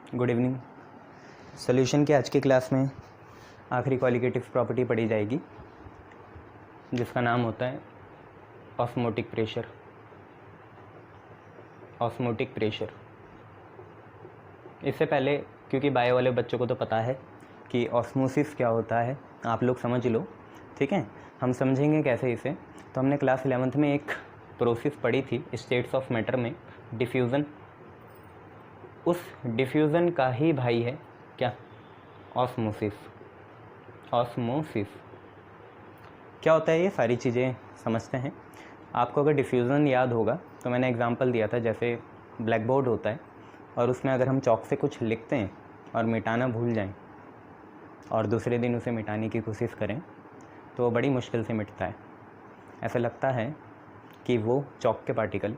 Good evening. Solution के आज की क्लास में आखिरी क्वालिटेटिव प्रॉपर्टी पढ़ी जाएगी जिसका नाम होता है ऑस्मोटिक प्रेशर। ऑस्मोटिक प्रेशर, इससे पहले क्योंकि बायो वाले बच्चों को तो पता है कि ऑस्मोसिस क्या होता है, आप लोग समझ लो, ठीक है। हम समझेंगे कैसे इसे। तो हमने क्लास 11th में एक प्रोसेस पढ़ी थी स्टेट्स ऑफ मैटर में, डिफ्यूज़न। उस डिफ्यूज़न का ही भाई है क्या? ऑस्मोसिस। ऑस्मोसिस क्या होता है, ये सारी चीज़ें समझते हैं। आपको अगर डिफ्यूज़न याद होगा तो मैंने एग्जांपल दिया था, जैसे ब्लैक बोर्ड होता है और उसमें अगर हम चॉक से कुछ लिखते हैं और मिटाना भूल जाएं और दूसरे दिन उसे मिटाने की कोशिश करें तो वो बड़ी मुश्किल से मिटता है। ऐसा लगता है कि वो चॉक के पार्टिकल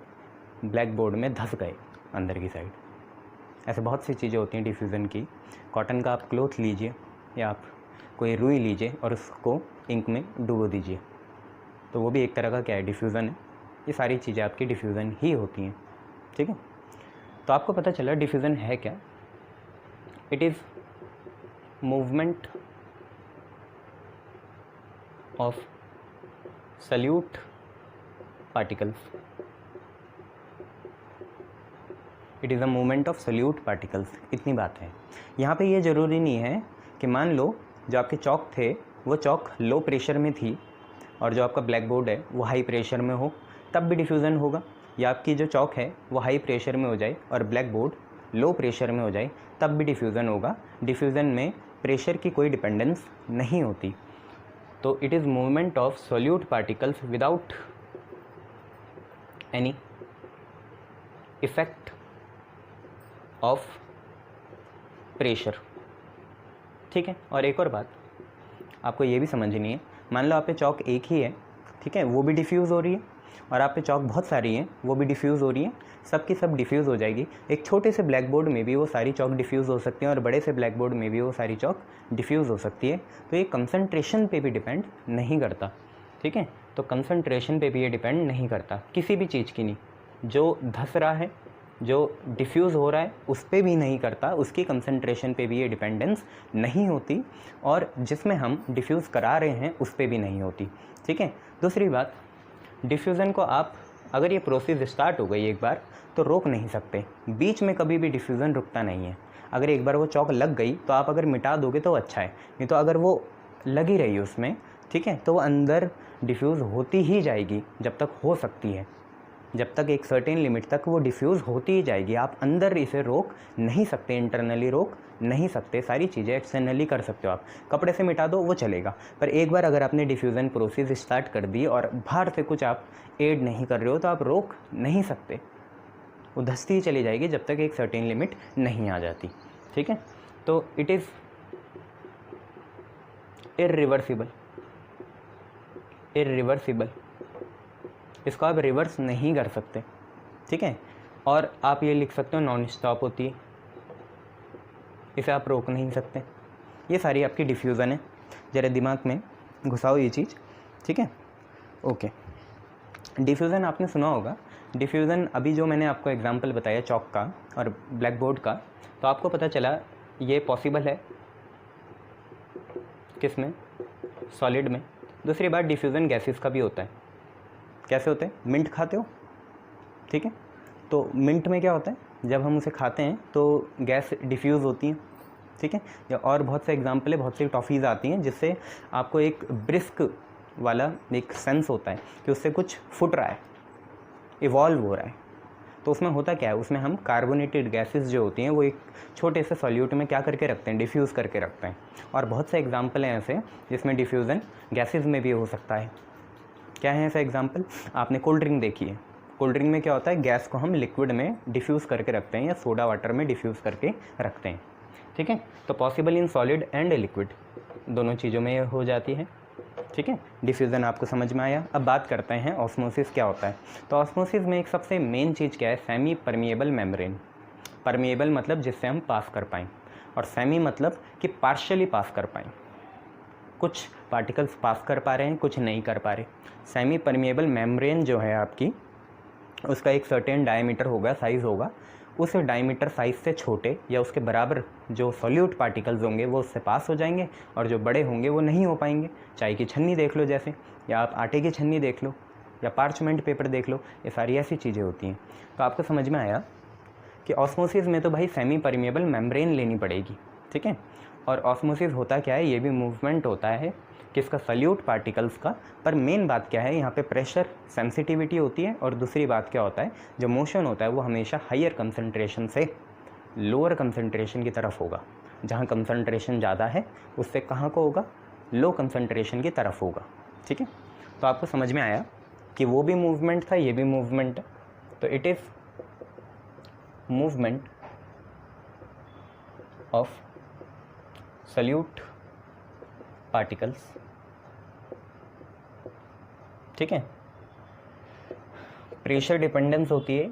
ब्लैक बोर्ड में धंस गए अंदर की साइड। ऐसे बहुत सी चीज़ें होती हैं डिफ्यूज़न की। कॉटन का आप क्लोथ लीजिए या आप कोई रुई लीजिए और उसको इंक में डुबो दीजिए, तो वो भी एक तरह का क्या है, डिफ्यूज़न है। ये सारी चीज़ें आपकी डिफ्यूज़न ही होती हैं, ठीक है। तो आपको पता चला डिफ्यूज़न है क्या। It is movement of solute particles. It is a movement of solute particles. इतनी बात है। यहाँ पे ये ज़रूरी नहीं है कि मान लो जो आपके चॉक थे वो चॉक लो प्रेशर में थी और जो आपका ब्लैक बोर्ड है वो हाई प्रेशर में हो, तब भी डिफ्यूज़न होगा। या आपकी जो चॉक है वो हाई प्रेशर में हो जाए और ब्लैक बोर्ड लो प्रेशर में हो जाए, तब भी डिफ्यूज़न होगा। डिफ्यूज़न में प्रेशर की कोई डिपेंडेंस नहीं होती। तो it is movement of solute particles without any effect of pressure, ठीक है। और एक और बात आपको ये भी समझनी है, मान लो आप पे चॉक एक ही है, ठीक है, वो भी डिफ्यूज़ हो रही है, और आप पे चॉक बहुत सारी हैं वो भी डिफ्यूज़ हो रही हैं, सब की सब डिफ्यूज़ हो जाएगी। एक छोटे से ब्लैक बोर्ड में भी वो सारी चॉक डिफ्यूज़ हो सकती हैं और बड़े से ब्लैक बोर्ड में भी वो सारी चॉक डिफ्यूज़ हो सकती है। तो ये कंसंट्रेशन पे भी डिपेंड नहीं करता, ठीक है। तो कंसंट्रेशन पे भी ये डिपेंड नहीं करता, किसी भी चीज़ की नहीं। जो धंस रहा है, जो डिफ्यूज़ हो रहा है, उस पर भी नहीं करता, उसकी कंसंट्रेशन पे भी ये डिपेंडेंस नहीं होती, और जिसमें हम डिफ्यूज़ करा रहे हैं उस पर भी नहीं होती, ठीक है। दूसरी बात, डिफ्यूज़न को आप अगर ये प्रोसेस स्टार्ट हो गई एक बार तो रोक नहीं सकते। बीच में कभी भी डिफ्यूज़न रुकता नहीं है। अगर एक बार वो चॉक लग गई तो आप अगर मिटा दोगे तो अच्छा है, नहीं तो अगर वो लगी रही उसमें, ठीक है, तो वो अंदर डिफ्यूज़ होती ही जाएगी जब तक हो सकती है। जब तक एक सर्टेन लिमिट तक वो डिफ्यूज़ होती ही जाएगी। आप अंदर इसे रोक नहीं सकते, इंटरनली रोक नहीं सकते। सारी चीज़ें एक्सटर्नली कर सकते हो, आप कपड़े से मिटा दो वो चलेगा, पर एक बार अगर आपने डिफ्यूज़न प्रोसेस स्टार्ट कर दी और बाहर से कुछ आप ऐड नहीं कर रहे हो तो आप रोक नहीं सकते, वो धंसती ही चली जाएगी जब तक एक सर्टेन लिमिट नहीं आ जाती, ठीक है। तो इट इज़ इर्रिवर्सिबल। इर्रिवर्सिबल, इसको आप रिवर्स नहीं कर सकते, ठीक है। और आप ये लिख सकते हो नॉन स्टॉप होती है, इसे आप रोक नहीं सकते। ये सारी आपकी डिफ्यूज़न है। ज़रा दिमाग में घुसाओ ये चीज़, ठीक है, ओके। डिफ्यूज़न आपने सुना होगा। डिफ्यूज़न अभी जो मैंने आपको एग्जांपल बताया चॉक का और ब्लैक बोर्ड का, तो आपको पता चला ये पॉसिबल है किस में, सॉलिड में। दूसरी बात, डिफ्यूज़न गैसेस का भी होता है। कैसे होते हैं? मिंट खाते हो, ठीक है, तो मिंट में क्या होता है, जब हम उसे खाते हैं तो गैस डिफ्यूज़ होती है, ठीक है। या और बहुत से एग्जाम्पल है, बहुत सी टॉफ़ीज़ आती हैं जिससे आपको एक ब्रिस्क वाला एक सेंस होता है कि उससे कुछ फुट रहा है, इवॉल्व हो रहा है। तो उसमें होता क्या है, उसमें हम कार्बोनेटेड गैसेस जो होती हैं वो एक छोटे से सॉल्यूट में क्या करके रखते हैं, डिफ्यूज़ करके रखते हैं। और बहुत से एग्जाम्पल हैं ऐसे जिसमें डिफ्यूज़न गैसेस में भी हो सकता है। क्या है ऐसा एग्जाम्पल? आपने कोल्ड ड्रिंक देखी है। कोल्ड ड्रिंक में क्या होता है, गैस को हम लिक्विड में डिफ्यूज़ करके रखते हैं या सोडा वाटर में डिफ्यूज़ करके रखते हैं, ठीक है। तो possible in solid and liquid, दोनों चीज़ों में हो जाती है, ठीक है। डिफ्यूज़न आपको समझ में आया। अब बात करते हैं ऑस्मोसिस क्या होता है। तो ऑस्मोसिस में एक सबसे मेन चीज़ क्या है, सेमी परमिएबल मेम्ब्रेन। परमिएबल मतलब जिससे हम पास कर पाएँ, और सेमी मतलब कि पार्शियली पास कर पाएँ। कुछ पार्टिकल्स पास कर पा रहे हैं, कुछ नहीं कर पा रहे। सेमी परमिएबल मेम्ब्रेन जो है आपकी, उसका एक सर्टेन डायमीटर होगा, साइज़ होगा, उस डायमीटर साइज से छोटे या उसके बराबर जो सॉल्यूट पार्टिकल्स होंगे वो उससे पास हो जाएंगे, और जो बड़े होंगे वो नहीं हो पाएंगे। चाय की छन्नी देख लो जैसे, या आप आटे की छन्नी देख लो, या पार्चमेंट पेपर देख लो, ये सारी ऐसी चीज़ें होती हैं। तो आपको समझ में आया कि ऑस्मोसिस में तो भाई सेमी परमिएबल मेम्ब्रेन लेनी पड़ेगी, ठीक है। और ऑस्मोसिस होता क्या है, ये भी मूवमेंट होता है किसका, सॉल्यूट पार्टिकल्स का। पर मेन बात क्या है, यहाँ पे प्रेशर सेंसिटिविटी होती है, और दूसरी बात क्या होता है, जो मोशन होता है वो हमेशा हायर कंसंट्रेशन से लोअर कंसंट्रेशन की तरफ होगा। जहाँ कंसंट्रेशन ज़्यादा है उससे कहाँ को होगा, लो कंसंट्रेशन की तरफ होगा, ठीक है। तो आपको समझ में आया कि वो भी मूवमेंट था, ये भी मूवमेंट है। तो it is movement of solute particles, ठीक है। प्रेशर डिपेंडेंस होती है,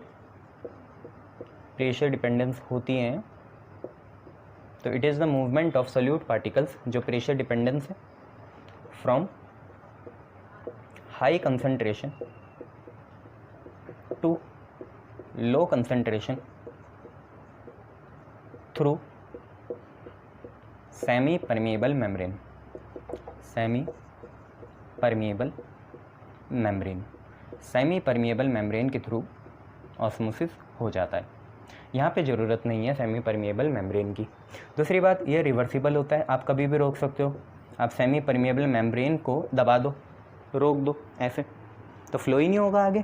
प्रेशर डिपेंडेंस होती है, तो it is the movement of solute particles, जो प्रेशर डिपेंडेंस है, from high concentration to low concentration through semi permeable membrane, semi permeable membrane, semi permeable membrane के थ्रू ऑस्मोसिस हो जाता है। यहाँ पे ज़रूरत नहीं है सेमी परमिएबल मेम्ब्रेन की। दूसरी बात, ये रिवर्सिबल होता है, आप कभी भी रोक सकते हो। आप सेमी परमिएबल मेम्ब्रेन को दबा दो, रोक दो ऐसे, तो फ्लो ही नहीं होगा आगे,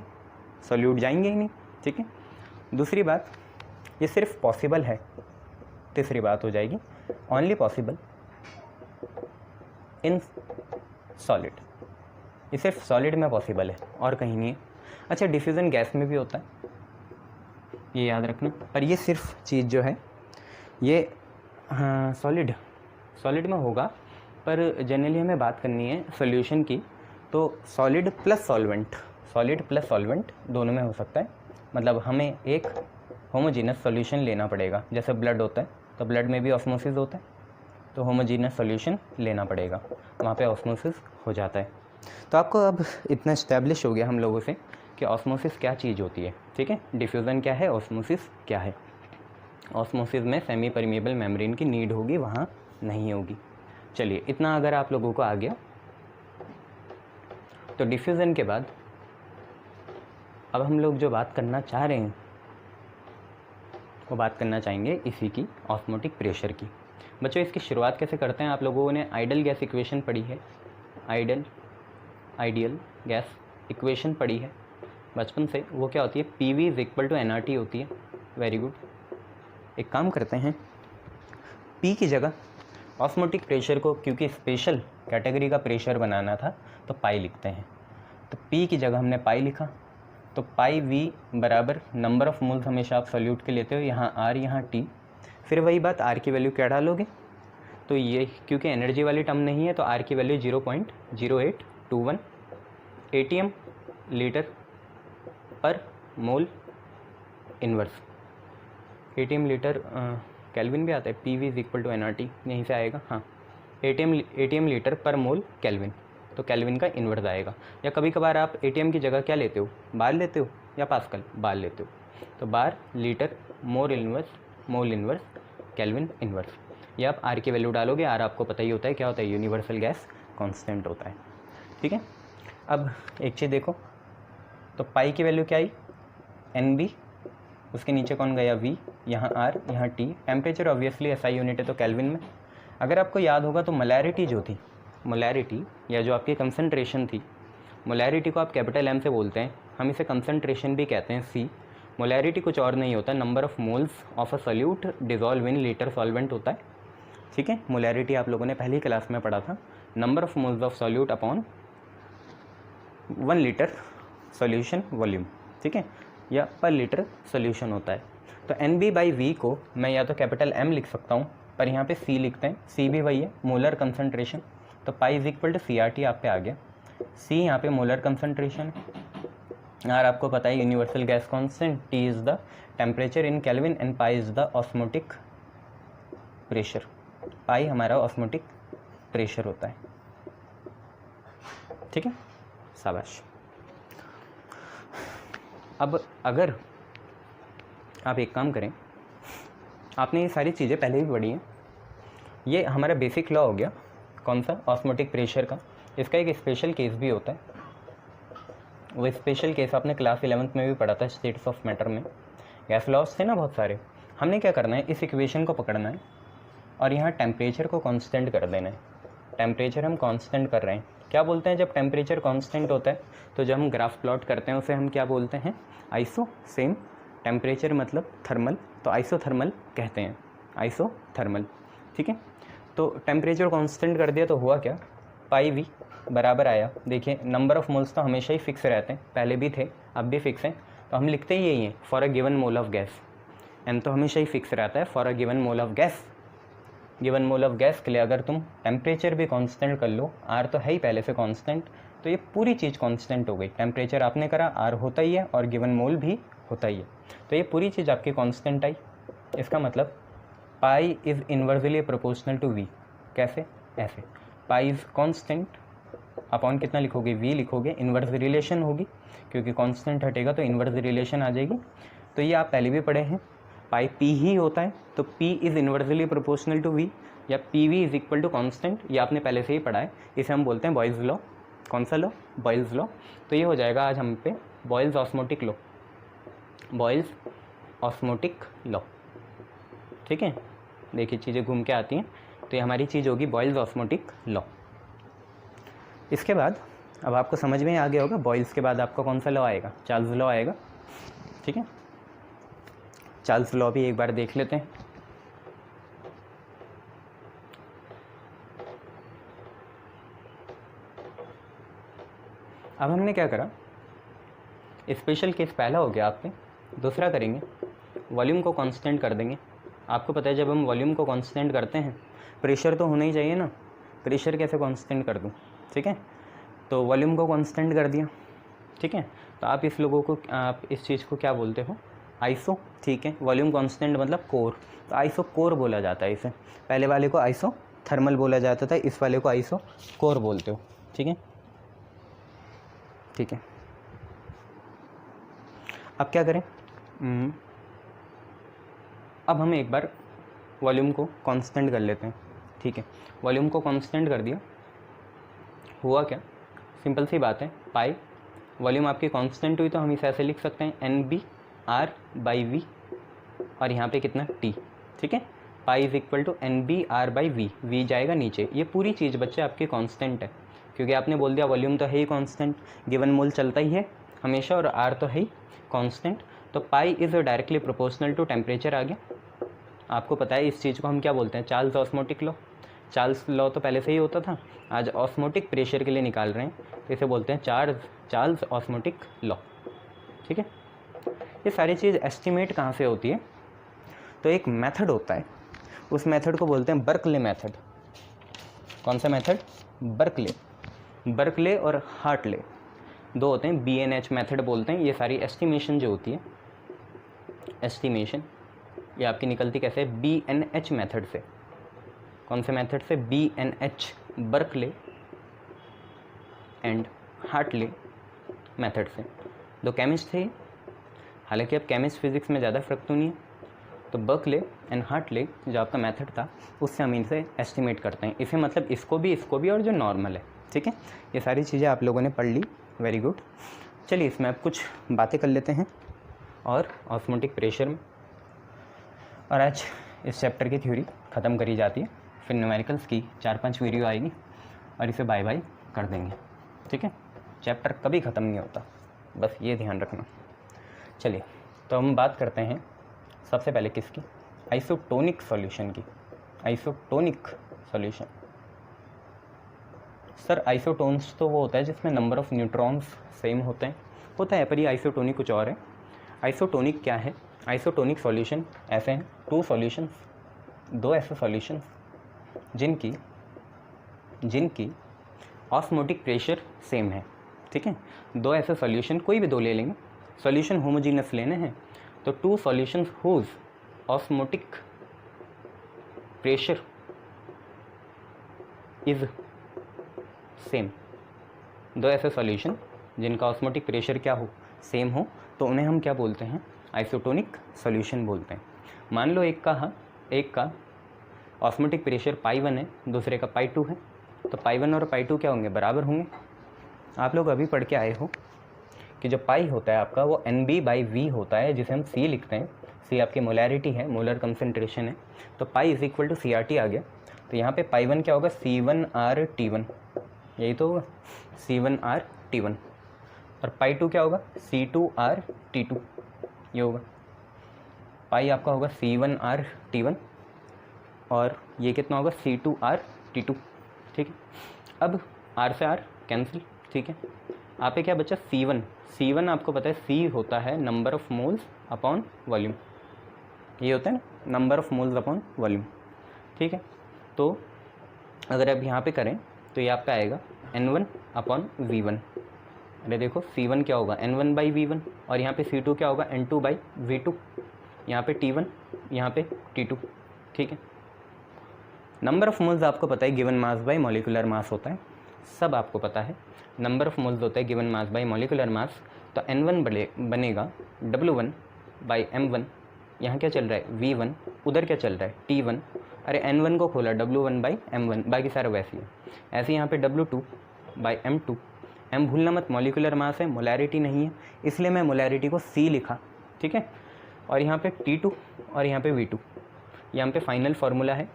सॉल्यूट जाएंगे ही नहीं, ठीक है। दूसरी बात, ये सिर्फ पॉसिबल है, तीसरी बात हो जाएगी ओनली पॉसिबल इन सॉलिड, ये सिर्फ सॉलिड में पॉसिबल है और कहीं नहीं है। अच्छा, डिफ्यूज़न गैस में भी होता है, ये याद रखना। पर ये सिर्फ चीज़ जो है ये हाँ सॉलिड में होगा, पर जनरली हमें बात करनी है सॉल्यूशन की, तो सॉलिड प्लस सॉल्वेंट दोनों में हो सकता है। मतलब हमें एक होमोजीनस सॉल्यूशन लेना पड़ेगा, जैसे ब्लड होता है तो ब्लड में भी ऑस्मोसिस होता है, तो होमोजीनस सॉल्यूशन लेना पड़ेगा, वहाँ पे ऑस्मोसिस हो जाता है। तो आपको अब इतना इस्टेब्लिश हो गया हम लोगों से कि ऑस्मोसिस क्या चीज़ होती है, ठीक है। डिफ्यूज़न क्या है, ऑस्मोसिस क्या है। ऑस्मोसिस में सेमी परमिएबल मेम्ब्रेन की नीड होगी, वहाँ नहीं होगी। चलिए, इतना अगर आप लोगों को आ गया, तो डिफ्यूज़न के बाद अब हम लोग जो बात करना चाह रहे हैं वो बात करना चाहेंगे इसी की, ऑस्मोटिक प्रेशर की। बच्चों, इसकी शुरुआत कैसे करते हैं, आप लोगों ने आइडियल गैस इक्वेशन पढ़ी है, आइडियल गैस इक्वेशन पढ़ी है बचपन से। वो क्या होती है, PV is equal to nRT होती है। Very good. एक काम करते हैं, P की जगह ऑस्मोटिक प्रेशर को, क्योंकि स्पेशल कैटेगरी का प्रेशर बनाना था, तो पाई लिखते हैं। तो P की जगह हमने पाई लिखा, तो पाई V बराबर नंबर ऑफ मोल्स हमेशा आप सॉल्यूट के लेते हो, यहाँ R यहाँ T। फिर वही बात, R की वैल्यू क्या डालोगे, तो ये क्योंकि एनर्जी वाली टर्म नहीं है तो R की value 0.0821 ATM litre per mole inverse. ATM litre kelvin भी आता है, PV is equal to nRT, यहीं से आएगा। हाँ, ATM litre per mole kelvin, तो केल्विन का इन्वर्स आएगा। या कभी कभार आप ATM की जगह क्या लेते हो, बार लेते हो या पास्कल, बार लेते हो, तो bar litre mole inverse kelvin inverse. या आप R की वैल्यू डालोगे, R आपको पता ही होता है क्या होता है, यूनिवर्सल गैस कांस्टेंट होता है, ठीक है। अब एक चीज़ देखो, तो पाई की वैल्यू क्या आई, NB, उसके नीचे कौन गया, V, यहाँ R यहाँ T। Temperature obviously SI unit है तो केल्विन में। अगर आपको याद होगा तो मोलैरिटी जो थी, मोलैरिटी या जो आपकी कंसंट्रेशन थी, मोलैरिटी को आप कैपिटल M से बोलते हैं, हम इसे कंसंट्रेशन भी कहते हैं C। मोलैरिटी कुछ और नहीं होता, number of moles of a solute dissolve in litre solvent होता है, ठीक है। मोलैरिटी आप लोगों ने पहली क्लास में पढ़ा था, number of moles of solute upon 1 litre solution volume, ठीक है, या पर लीटर सॉल्यूशन होता है। तो NB/V को मैं या तो कैपिटल M लिख सकता हूँ, पर यहाँ पे C लिखते हैं, C भी वही है, मोलर कंसंट्रेशन। तो pi is equal to CRT आप पे आ गया। C यहाँ पे मोलर कंसंट्रेशन, यार आपको पता है universal gas constant, T is the temperature in kelvin and pi is the osmotic pressure. Pi हमारा ऑस्मोटिक प्रेशर होता है, ठीक है, शाबाश। अब अगर आप एक काम करें, आपने ये सारी चीज़ें पहले भी पढ़ी हैं, ये हमारा बेसिक लॉ हो गया, कौन सा, ऑस्मोटिक प्रेशर का। इसका एक स्पेशल केस भी होता है, वो स्पेशल केस आपने क्लास 11th में भी पढ़ा था, स्टेट्स ऑफ मैटर में। गैस लॉस थे ना बहुत सारे, हमने क्या करना है, इस इक्वेशन को पकड़ना है और यहाँ टेम्परेचर को कांस्टेंट कर देना है। टेम्परेचर हम कांस्टेंट कर रहे हैं, क्या बोलते हैं जब टेम्परेचर कांस्टेंट होता है, तो जब हम ग्राफ प्लॉट करते हैं उसे हम क्या बोलते हैं, आइसो। सेम टेम्परेचर मतलब थर्मल, तो आइसोथर्मल कहते हैं, आइसोथर्मल। ठीक है, तो टेम्परेचर कांस्टेंट कर दिया तो हुआ क्या, पाई वी बराबर आया। देखिए नंबर ऑफ मोल्स तो हमेशा ही फिक्स रहते हैं, पहले भी थे अब भी फिक्स हैं, तो हम लिखते ही यही हैं, for a given mole of gas. N तो हमेशा ही फिक्स रहता है for a given mole of gas. Given mole of gas के लिए अगर तुम टेम्परेचर भी कांस्टेंट कर लो, आर तो है ही पहले से कांस्टेंट, तो ये पूरी चीज़ कांस्टेंट हो गई। टेम्परेचर आपने करा, आर होता ही है और गिवन मोल भी होता ही है, तो ये पूरी चीज़ आपकी कांस्टेंट आई। इसका मतलब pi is inversely proportional to V. कैसे, ऐसे, पाई इज़ कांस्टेंट अपॉन कितना लिखोगे, वी लिखोगे, इन्वर्स रिलेशन होगी क्योंकि कांस्टेंट हटेगा तो इन्वर्स रिलेशन आ जाएगी। तो ये आप पहले भी पढ़े हैं, पाई पी ही होता है, तो P is inversely proportional to V या P V is equal to constant, ये आपने पहले से ही पढ़ा है, इसे हम बोलते हैं बॉयल्स लॉ। कौन सा लॉ, बॉयल्स लॉ। तो ये हो जाएगा आज हम पे Boyle's osmotic law, Boyle's osmotic law. ठीक है, देखिए चीज़ें घूम के आती हैं, तो ये हमारी चीज़ होगी बॉयल्स ऑस्मोटिक लॉ। इसके बाद अब आपको समझ में आ गया होगा, बॉयल्स के बाद आपका कौन सा लॉ आएगा, चार्ल्स लॉ आएगा। ठीक है, चार्ल्स लॉ भी एक बार देख लेते हैं। अब हमने क्या करा, स्पेशल केस पहला हो गया आप पे, दूसरा करेंगे वॉल्यूम को कांस्टेंट कर देंगे। आपको पता है जब हम वॉल्यूम को कांस्टेंट करते हैं, प्रेशर तो होना ही चाहिए ना, प्रेशर कैसे कांस्टेंट कर दूं। ठीक है, तो वॉल्यूम को कांस्टेंट कर दिया। ठीक है, तो आप आप इस चीज़ को क्या बोलते हो, आइसो। ठीक है, वॉल्यूम कांस्टेंट मतलब कोर, तो आइसो कोर बोला जाता है इसे। पहले वाले को आइसो थर्मल बोला जाता था, इस वाले को आइसो कोर बोलते हो। ठीक है, ठीक है, अब क्या करें, अब हम एक बार वॉल्यूम को कांस्टेंट कर लेते हैं। ठीक है, वॉल्यूम को कांस्टेंट कर दिया, हुआ क्या, सिंपल सी बात है, पाई वॉल्यूम आपकी कांस्टेंट हुई तो हम इसे ऐसे लिख सकते हैं n B R by V, और यहाँ पे कितना टी। ठीक है, pi is equal to n B R by V, V जाएगा नीचे। ये पूरी चीज़ बच्चे आपकी कांस्टेंट है, क्योंकि आपने बोल दिया वॉल्यूम तो है ही कांस्टेंट, गिवन मोल चलता ही है हमेशा, और आर तो है ही कांस्टेंट, तो pi is directly proportional to temperature आ गया। आपको पता है इस चीज़ को हम क्या बोलते हैं, Charles osmotic law. Charles law तो पहले से ही होता था, आज ऑस्मोटिक प्रेशर के लिए निकाल रहे हैं, तो इसे बोलते हैं चार्ल्स ऑस्मोटिक लॉ। ठीक है, ये सारी चीज़ एस्टिमेट कहाँ से होती है, तो एक मेथड होता है, उस मेथड को बोलते हैं बर्कले मेथड। कौन सा मेथड, बर्कले। बर्कले और हार्टले दो होते हैं, BNH मेथड बोलते हैं। ये सारी एस्टिमेशन जो होती है, एस्टिमेशन ये आपकी निकलती कैसे है, BNH मेथड से। कौन से मेथड से, BNH, Berkeley and Hartley method से। दो केमिस्ट थे, हालांकि अब केमिस्ट फिजिक्स में ज़्यादा फ़र्क तो नहीं है, तो बर्कले एंड हार्टले जो आपका मेथड था उससे हम इनसे एस्टिमेट करते हैं। इसे मतलब इसको भी और जो नॉर्मल है। ठीक है, ये सारी चीज़ें आप लोगों ने पढ़ ली, वेरी गुड। चलिए इसमें अब कुछ बातें कर लेते हैं और ऑस्मोटिक प्रेशर में, और आज इस चैप्टर की थ्योरी ख़त्म करी जाती है, फिर न्यूमेरिकल्स की 4-5 वीडियो आएगी और इसे बाय बाय कर देंगे। ठीक है, चैप्टर कभी ख़त्म नहीं होता, बस ये ध्यान रखना। चलिए तो हम बात करते हैं सबसे पहले किसकी, आइसोटोनिक सॉल्यूशन की। आइसोटोनिक सॉल्यूशन, सर आइसोटोन्स तो वो होता है जिसमें नंबर ऑफ़ न्यूट्रॉन्स सेम होते हैं, होता है, पर ये आइसोटोनिक कुछ और है। आइसोटोनिक क्या है, आइसोटोनिक सॉल्यूशन ऐसे हैं, दो ऐसे सॉल्यूशंस जिनकी ऑस्मोटिक प्रेशर सेम है। ठीक है, दो ऐसे सॉल्यूशन, कोई भी दो ले लेंगे, सॉल्यूशन होमोजीनस लेने हैं, तो two solutions whose osmotic pressure is same. दो ऐसे सॉल्यूशन जिनका ऑस्मोटिक प्रेशर क्या हो, सेम हो, तो उन्हें हम क्या बोलते हैं, आइसोटोनिक सॉल्यूशन बोलते हैं। मान लो एक का ऑस्मोटिक प्रेशर पाई 1 है, दूसरे का पाई 2 है, तो पाई 1 और पाई 2 क्या होंगे, बराबर होंगे। आप लोग अभी पढ़ के आए हो कि जो पाई होता है आपका वो NB/V होता है, जिसे हम C लिखते हैं। C आपकी मोलैरिटी है, मोलर कंसनट्रेशन है, तो pi is equal to CRT आ गया। तो यहाँ पे पाई 1 क्या होगा, C1RT1, यही तो होगा C1RT1, और पाई 2 क्या होगा, C2RT2, ये होगा। पाई आपका होगा C1RT1 और ये कितना होगा, C2RT2, ठीक है। अब R से R कैंसिल, ठीक है। आप पे क्या बचा, C1 आपको पता है C होता है number of moles upon volume, ये होता है ना, number of moles upon volume, ठीक है। तो अगर आप यहाँ पे करें तो ये आपका आएगा N1/V1। अरे देखो C1 क्या होगा, N1/V1, और यहाँ पे C2 क्या होगा, N2/V2, यहाँ पे T1, यहाँ पे T2, ठीक है। नंबर ऑफ मोल्स आपको पता है given mass by molecular mass होता है, सब आपको पता है। नंबर ऑफ मोल्स होता है given mass by molecular mass, तो N1 बनेगा W1/M1, यहाँ क्या चल रहा है V1, उधर क्या चल रहा है T1, अरे N1 को खोला W1/M1, बाकी सारा वैसे ही है। ऐसे यहाँ पे W2/M2, M भूलना मत, मॉलिक्यूलर मास है, मोलैरिटी नहीं है, इसलिए मैं मोलैरिटी को C लिखा, ठीक है। और यहाँ पे T2 और यहाँ पे V2, यहाँ पे फाइनल फार्मूला है,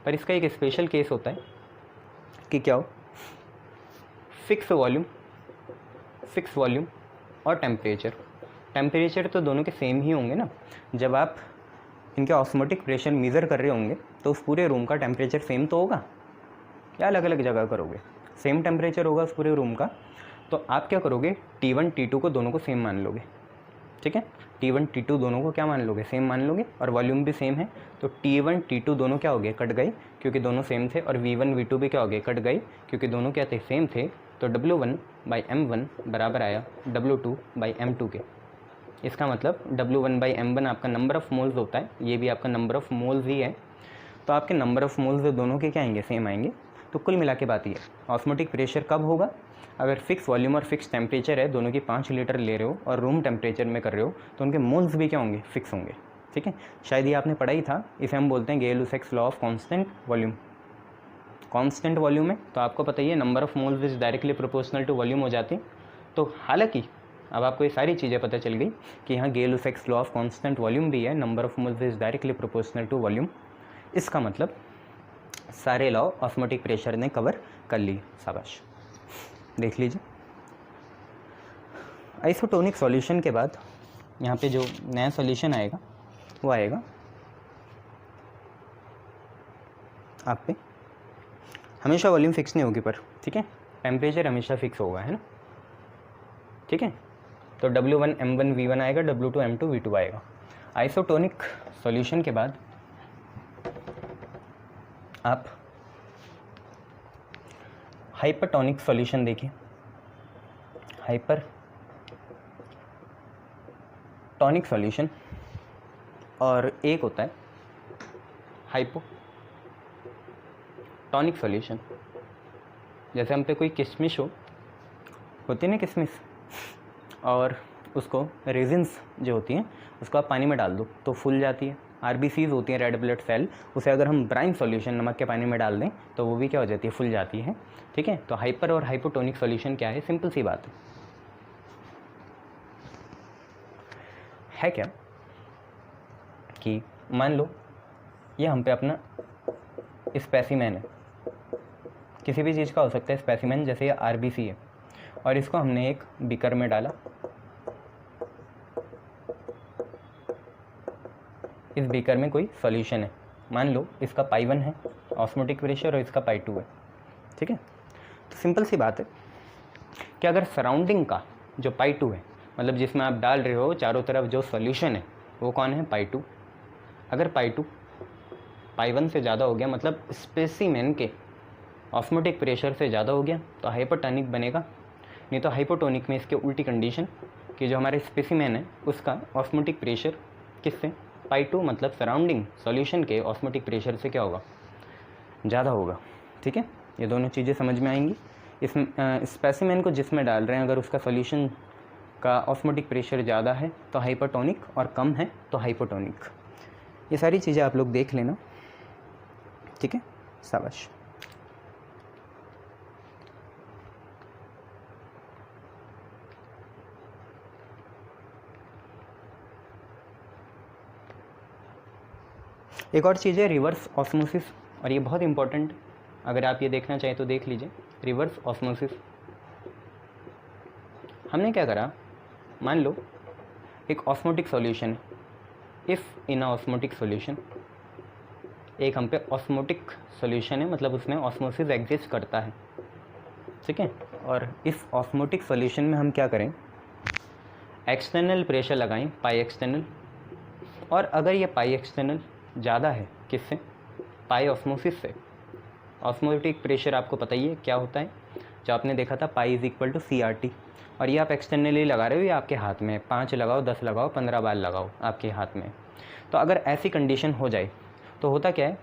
पर इसका एक स्पेशल केस होता है कि क्या हो, फिक्स वॉल्यूम और टेम्परेचर तो दोनों के सेम ही होंगे ना। जब आप इनके ऑस्मोटिक प्रेशर मेज़र कर रहे होंगे तो उस पूरे रूम का टेम्परेचर सेम तो होगा, या अलग अलग जगह करोगे, सेम टेम्परेचर होगा उस पूरे रूम का। तो आप क्या करोगे, T1 T2 को दोनों को सेम मान लोगे, ठीक है। T1 T2 दोनों को क्या मान लोगे, सेम मान लोगे, और वॉल्यूम भी सेम है, तो T1 T2 दोनों क्या हो गए, कट गए क्योंकि दोनों सेम थे, और V1 V2 भी क्या हो गए, कट गए क्योंकि दोनों क्या थे, सेम थे। तो W1/M1 बराबर आया W2/M2 के। इसका मतलब W1/M1 आपका नंबर ऑफ़ मोल्स होता है, ये भी आपका नंबर ऑफ़ मोल्स ही है, तो आपके नंबर ऑफ़ मोल्स दोनों के क्या आएंगे, सेम आएंगे। तो कुल मिला के बात ये है, ऑस्मोटिक प्रेशर कब होगा, अगर फिक्स वॉल्यूम और फिक्स टेम्परेचर है, दोनों की 5 लीटर ले रहे हो और रूम टेम्परेचर में कर रहे हो, तो उनके मोल्स भी क्या होंगे, फिक्स होंगे, ठीक है। शायद ये आपने पढ़ा ही था, इसे हम बोलते हैं Gay Lussac's law of constant volume. Constant volume है तो आपको पता ही है number of moles is directly proportional to volume हो जाती। तो हालांकि अब आपको ये सारी चीज़ें पता चल गई कि यहाँ Gay Lussac's law of constant volume भी है, number of moles is directly proportional to volume. इसका मतलब सारे लॉ ऑस्मोटिक प्रेशर ने कवर कर लिए, शाबाश। देख लीजिए, आइसोटोनिक सॉल्यूशन के बाद यहाँ पे जो नया सॉल्यूशन आएगा वो आएगा आप पे, हमेशा वॉल्यूम फिक्स नहीं होगी पर, ठीक है, टेम्परेचर हमेशा फिक्स होगा, है ना, ठीक है। तो W1/M1V1 आएगा, W2/M2V2 आएगा। आइसोटोनिक सॉल्यूशन के बाद आप हाइपरटोनिक सॉल्यूशन देखिए, हाइपरटोनिक सॉल्यूशन, और एक होता है हाइपोटोनिक सॉल्यूशन। जैसे हम पे कोई किशमिश होती है ना किशमिश, और उसको रेजिन्स जो होती हैं उसको आप पानी में डाल दो तो फूल जाती है। RBCs होती हैं, रेड ब्लड सेल, उसे अगर हम ब्राइन सॉल्यूशन नमक के पानी में डाल दें तो वो भी क्या हो जाती है, फूल जाती है, ठीक है। तो हाइपर और हाइपोटोनिक सॉल्यूशन क्या है, सिंपल सी बात है क्या कि मान लो ये हम पे अपना स्पेसिमेन है, किसी भी चीज़ का हो सकता है स्पेसिमेन, जैसे ये RBC है, और इसको हमने एक बीकर में डाला, इस बीकर में कोई सॉल्यूशन है, मान लो इसका पाई 1 है ऑस्मोटिक प्रेशर और इसका पाई 2 है, ठीक है। तो सिंपल सी बात है कि अगर सराउंडिंग का जो पाई 2 है, मतलब जिसमें आप डाल रहे हो चारों तरफ जो सॉल्यूशन है वो कौन है, पाई 2, अगर पाई 2 पाई 1 से ज़्यादा हो गया, मतलब स्पेसिमेन के ऑस्मोटिक प्रेशर से ज़्यादा हो गया, तो हाइपरटोनिक बनेगा। नहीं तो हाइपोटोनिक में इसके उल्टी कंडीशन कि जो हमारे स्पेसिमेन है उसका ऑस्मोटिक प्रेशर किससे, पाई 2, मतलब सराउंडिंग सॉल्यूशन के ऑस्मोटिक प्रेशर से क्या होगा, ज़्यादा होगा, ठीक है। ये दोनों चीज़ें समझ में आएंगी। इस स्पेसिमेन को जिसमें डाल रहे हैं अगर उसका सॉल्यूशन का ऑस्मोटिक प्रेशर ज़्यादा है तो हाइपरटोनिक, और कम है तो हाइपोटोनिक। ये सारी चीज़ें आप लोग देख लेना, ठीक है, शाबाश। एक और चीज़ है रिवर्स ऑस्मोसिस, और ये बहुत इंपॉर्टेंट, अगर आप ये देखना चाहें तो देख लीजिए। रिवर्स ऑस्मोसिस, हमने क्या करा, मान लो एक ऑस्मोटिक सॉल्यूशन है, if in a osmotic solution, एक हम पे ऑस्मोटिक सॉल्यूशन है, मतलब उसमें ऑस्मोसिस एग्जिस्ट करता है, ठीक है। और इस ऑस्मोटिक सॉल्यूशन में हम क्या करें, एक्सटर्नल प्रेशर लगाएं, पाई एक्सटर्नल, और अगर ये पाई एक्सटर्नल ज़्यादा है किससे, पाई ऑस्मोसिस से। ऑस्मोटिक प्रेशर आपको पता ही है क्या होता है, जो आपने देखा था, pi is equal to CRT, और ये आप एक्सटर्नली लगा रहे हो, ये आपके हाथ में, 5 लगाओ, 10 लगाओ, 15 बार लगाओ आपके हाथ में। तो अगर ऐसी कंडीशन हो जाए तो होता क्या है,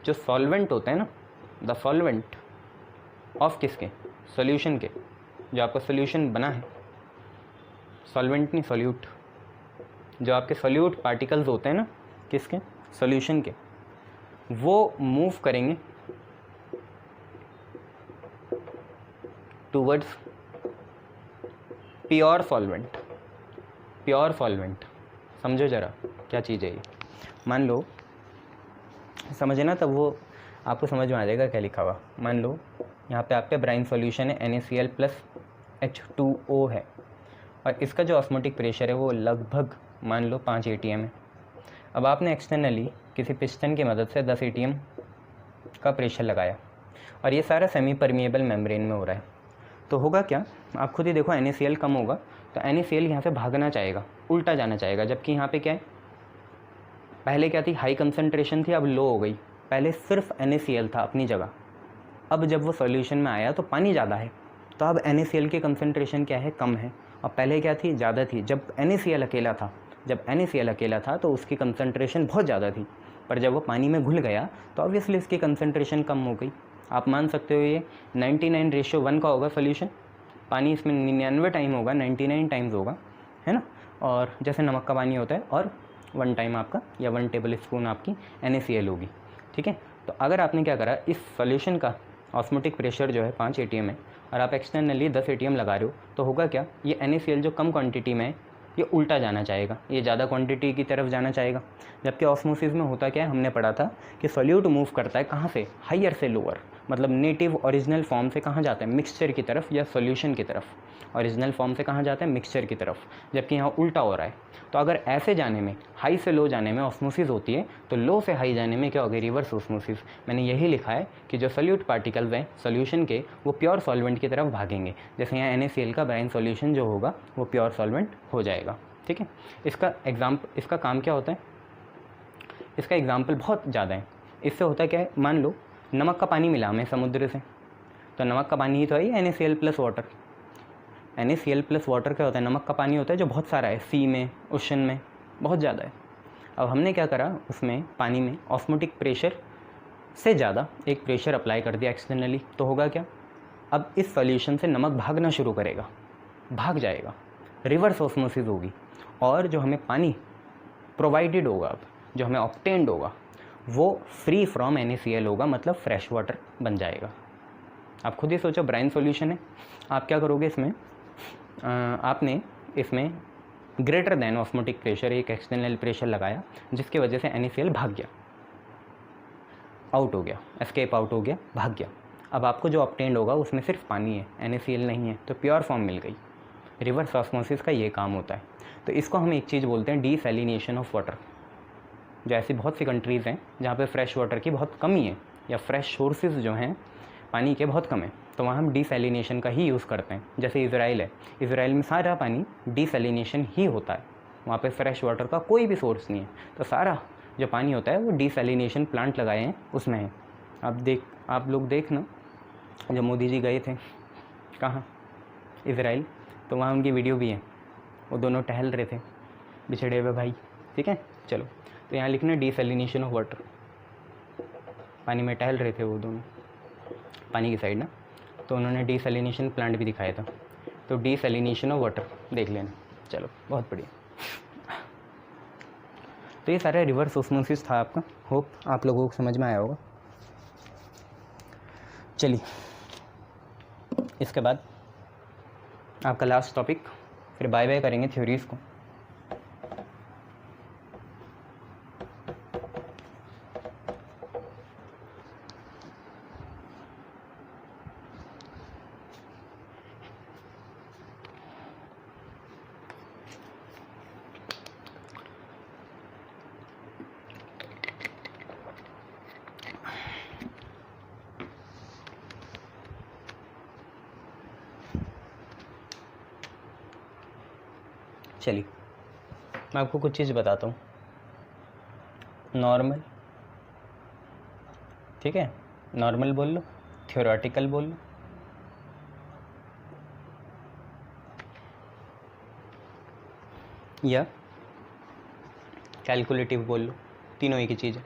जो सॉल्वेंट होते हैं ना, द सॉल्वेंट ऑफ किसके, सॉल्यूशन के, जो आपका सॉल्यूशन बना है, सॉल्वेंट नहीं सॉल्यूट, जो आपके सॉल्यूट पार्टिकल्स होते हैं ना किसके, सॉल्यूशन के, वो मूव करेंगे towards pure solvent. Pure solvent समझो ज़रा क्या चीज़ है ये, मान लो, समझे ना, तब वो आपको समझ में आ जाएगा क्या लिखा हुआ। मान लो यहाँ पे आपके ब्राइन सॉल्यूशन है, NaCl प्लस H2O है, और इसका जो ऑस्मोटिक प्रेशर है वो लगभग मान लो 5 ATM है। अब आपने एक्सटर्नली किसी पिस्टन की मदद से 10 ATM का प्रेशर लगाया, और ये सारा सेमी परमिएबल मेम्ब्रेन में हो रहा है, तो होगा क्या, आप खुद ही देखो, NaCl कम होगा तो NaCl यहाँ से भागना चाहेगा, उल्टा जाना चाहेगा, जबकि यहाँ पे क्या है, पहले क्या थी, हाई कंसनट्रेशन थी, अब लो हो गई। पहले सिर्फ NaCl था अपनी जगह, अब जब वो सॉल्यूशन में आया तो पानी ज़्यादा है, तो अब NaCl की कंसनट्रेशन क्या है, कम है, और पहले क्या थी, ज़्यादा थी। जब NaCl अकेला था तो उसकी कंसनट्रेशन बहुत ज़्यादा थी, पर जब वो पानी में घुल गया तो ऑब्वियसली इसकी कंसनट्रेशन कम हो गई। आप मान सकते हो ये 99:1 का होगा सॉल्यूशन, पानी इसमें 99 टाइम होगा, 99 टाइम्स होगा, है ना, और जैसे नमक का पानी होता है, और 1 टाइम आपका या 1 टेबल स्पून आपकी NaCl होगी, ठीक है। तो अगर आपने क्या करा, इस सॉल्यूशन का ऑस्मोटिक प्रेशर जो है 5 ATM है, और आप एक्सटर्नली 10 ATM लगा रहे हो, तो होगा क्या, ये NaCl जो कम क्वांटिटी में है ये उल्टा जाना चाहेगा, ये ज़्यादा क्वांटिटी की तरफ जाना चाहेगा। जबकि ऑस्मोसिस में होता क्या है, हमने पढ़ा था कि सॉल्यूट मूव करता है कहाँ से, हायर से लोअर, मतलब नेटिव ओरिजिनल फॉर्म से कहाँ जाता है, मिक्सचर की तरफ या सॉल्यूशन की तरफ। ओरिजिनल फॉर्म से कहाँ जाता है, मिक्सचर की तरफ, जबकि यहाँ उल्टा हो रहा है। तो अगर ऐसे जाने में, हाई से लो जाने में ऑस्मोसिस होती है, तो लो से हाई जाने में क्या होगी, रिवर्स ऑस्मोसिस। मैंने यही लिखा है कि जो सॉल्यूट पार्टिकल्स हैं सॉल्यूशन के, वो प्योर सॉल्वेंट की तरफ भागेंगे। जैसे यहाँ NaCl का ब्राइन सॉल्यूशन जो होगा वो प्योर सॉल्वेंट हो जाएगा, ठीक है। इसका काम क्या होता है, इसका एग्जाम्पल बहुत ज़्यादा है। इससे होता क्या है, मान लो नमक का पानी मिला हमें समुद्र से, तो नमक का पानी ही तो है NaCl plus water. NaCl plus water क्या होता है, नमक का पानी होता है जो बहुत सारा है, सी में, ओशन में बहुत ज़्यादा है। अब हमने क्या करा, उसमें पानी में ऑस्मोटिक प्रेशर से ज़्यादा एक प्रेशर अप्लाई कर दिया एक्सटर्नली, तो होगा क्या, अब इस सॉल्यूशन से नमक भागना शुरू करेगा, भाग जाएगा, रिवर्स ऑस्मोसिस होगी, और जो हमें पानी प्रोवाइडेड होगा, अब जो हमें ऑब्टेन्ड होगा, वो फ्री फ्रॉम NaCl होगा, मतलब फ्रेश वाटर बन जाएगा। आप खुद ही सोचो, ब्राइन सॉल्यूशन है, आप क्या करोगे इसमें, आपने इसमें ग्रेटर देन ऑस्मोटिक प्रेशर एक एक्सटर्नल प्रेशर लगाया, जिसकी वजह से NaCl भाग गया, आउट हो गया, एस्केप आउट हो गया, भाग गया। अब आपको जो ऑब्टेन्ड होगा उसमें सिर्फ पानी है, NaCl नहीं है, तो प्योर फॉर्म मिल गई। रिवर्स ऑस्मोसिस का ये काम होता है। तो इसको हम एक चीज़ बोलते हैं, डीसैलिनेशन ऑफ वाटर। जो ऐसी बहुत सी कंट्रीज़ हैं जहाँ पे फ्रेश वाटर की बहुत कमी है, या फ्रेश सोर्सेज जो हैं पानी के बहुत कम है, तो वहाँ हम डीसैलिनेशन का ही यूज़ करते हैं। जैसे इज़राइल है, इज़राइल में सारा पानी डीसैलिनेशन ही होता है, वहाँ पे फ्रेश वाटर का कोई भी सोर्स नहीं है, तो सारा जो पानी होता है वो डीसैलिनेशन प्लांट लगाए हैं उसमें है। आप लोग देखना, जब मोदी जी गए थे कहाँ, इज़राइल, तो वहाँ उनकी वीडियो भी है, वो दोनों टहल रहे थे बिछड़े हुए भाई, ठीक है। चलो, तो यहाँ लिखना डीसैलिनेशन ऑफ वाटर, पानी में टहल रहे थे वो दोनों, पानी की साइड ना, तो उन्होंने डीसैलिनेशन प्लांट भी दिखाया था। तो डीसैलिनेशन ऑफ वाटर देख लेना। चलो बहुत बढ़िया। तो ये सारा रिवर्स ऑस्मोसिस था आपका, होप आप लोगों को समझ में आया होगा। चलिए इसके बाद आपका लास्ट टॉपिक, फिर बाय बाय करेंगे थ्योरीज़ को। चलिए मैं आपको कुछ चीज़ बताता हूँ। नॉर्मल, ठीक है, नॉर्मल बोल लो, थ्योरेटिकल बोल लो, या कैलकुलेटिव बोल लो, तीनों एक ही चीज़ है।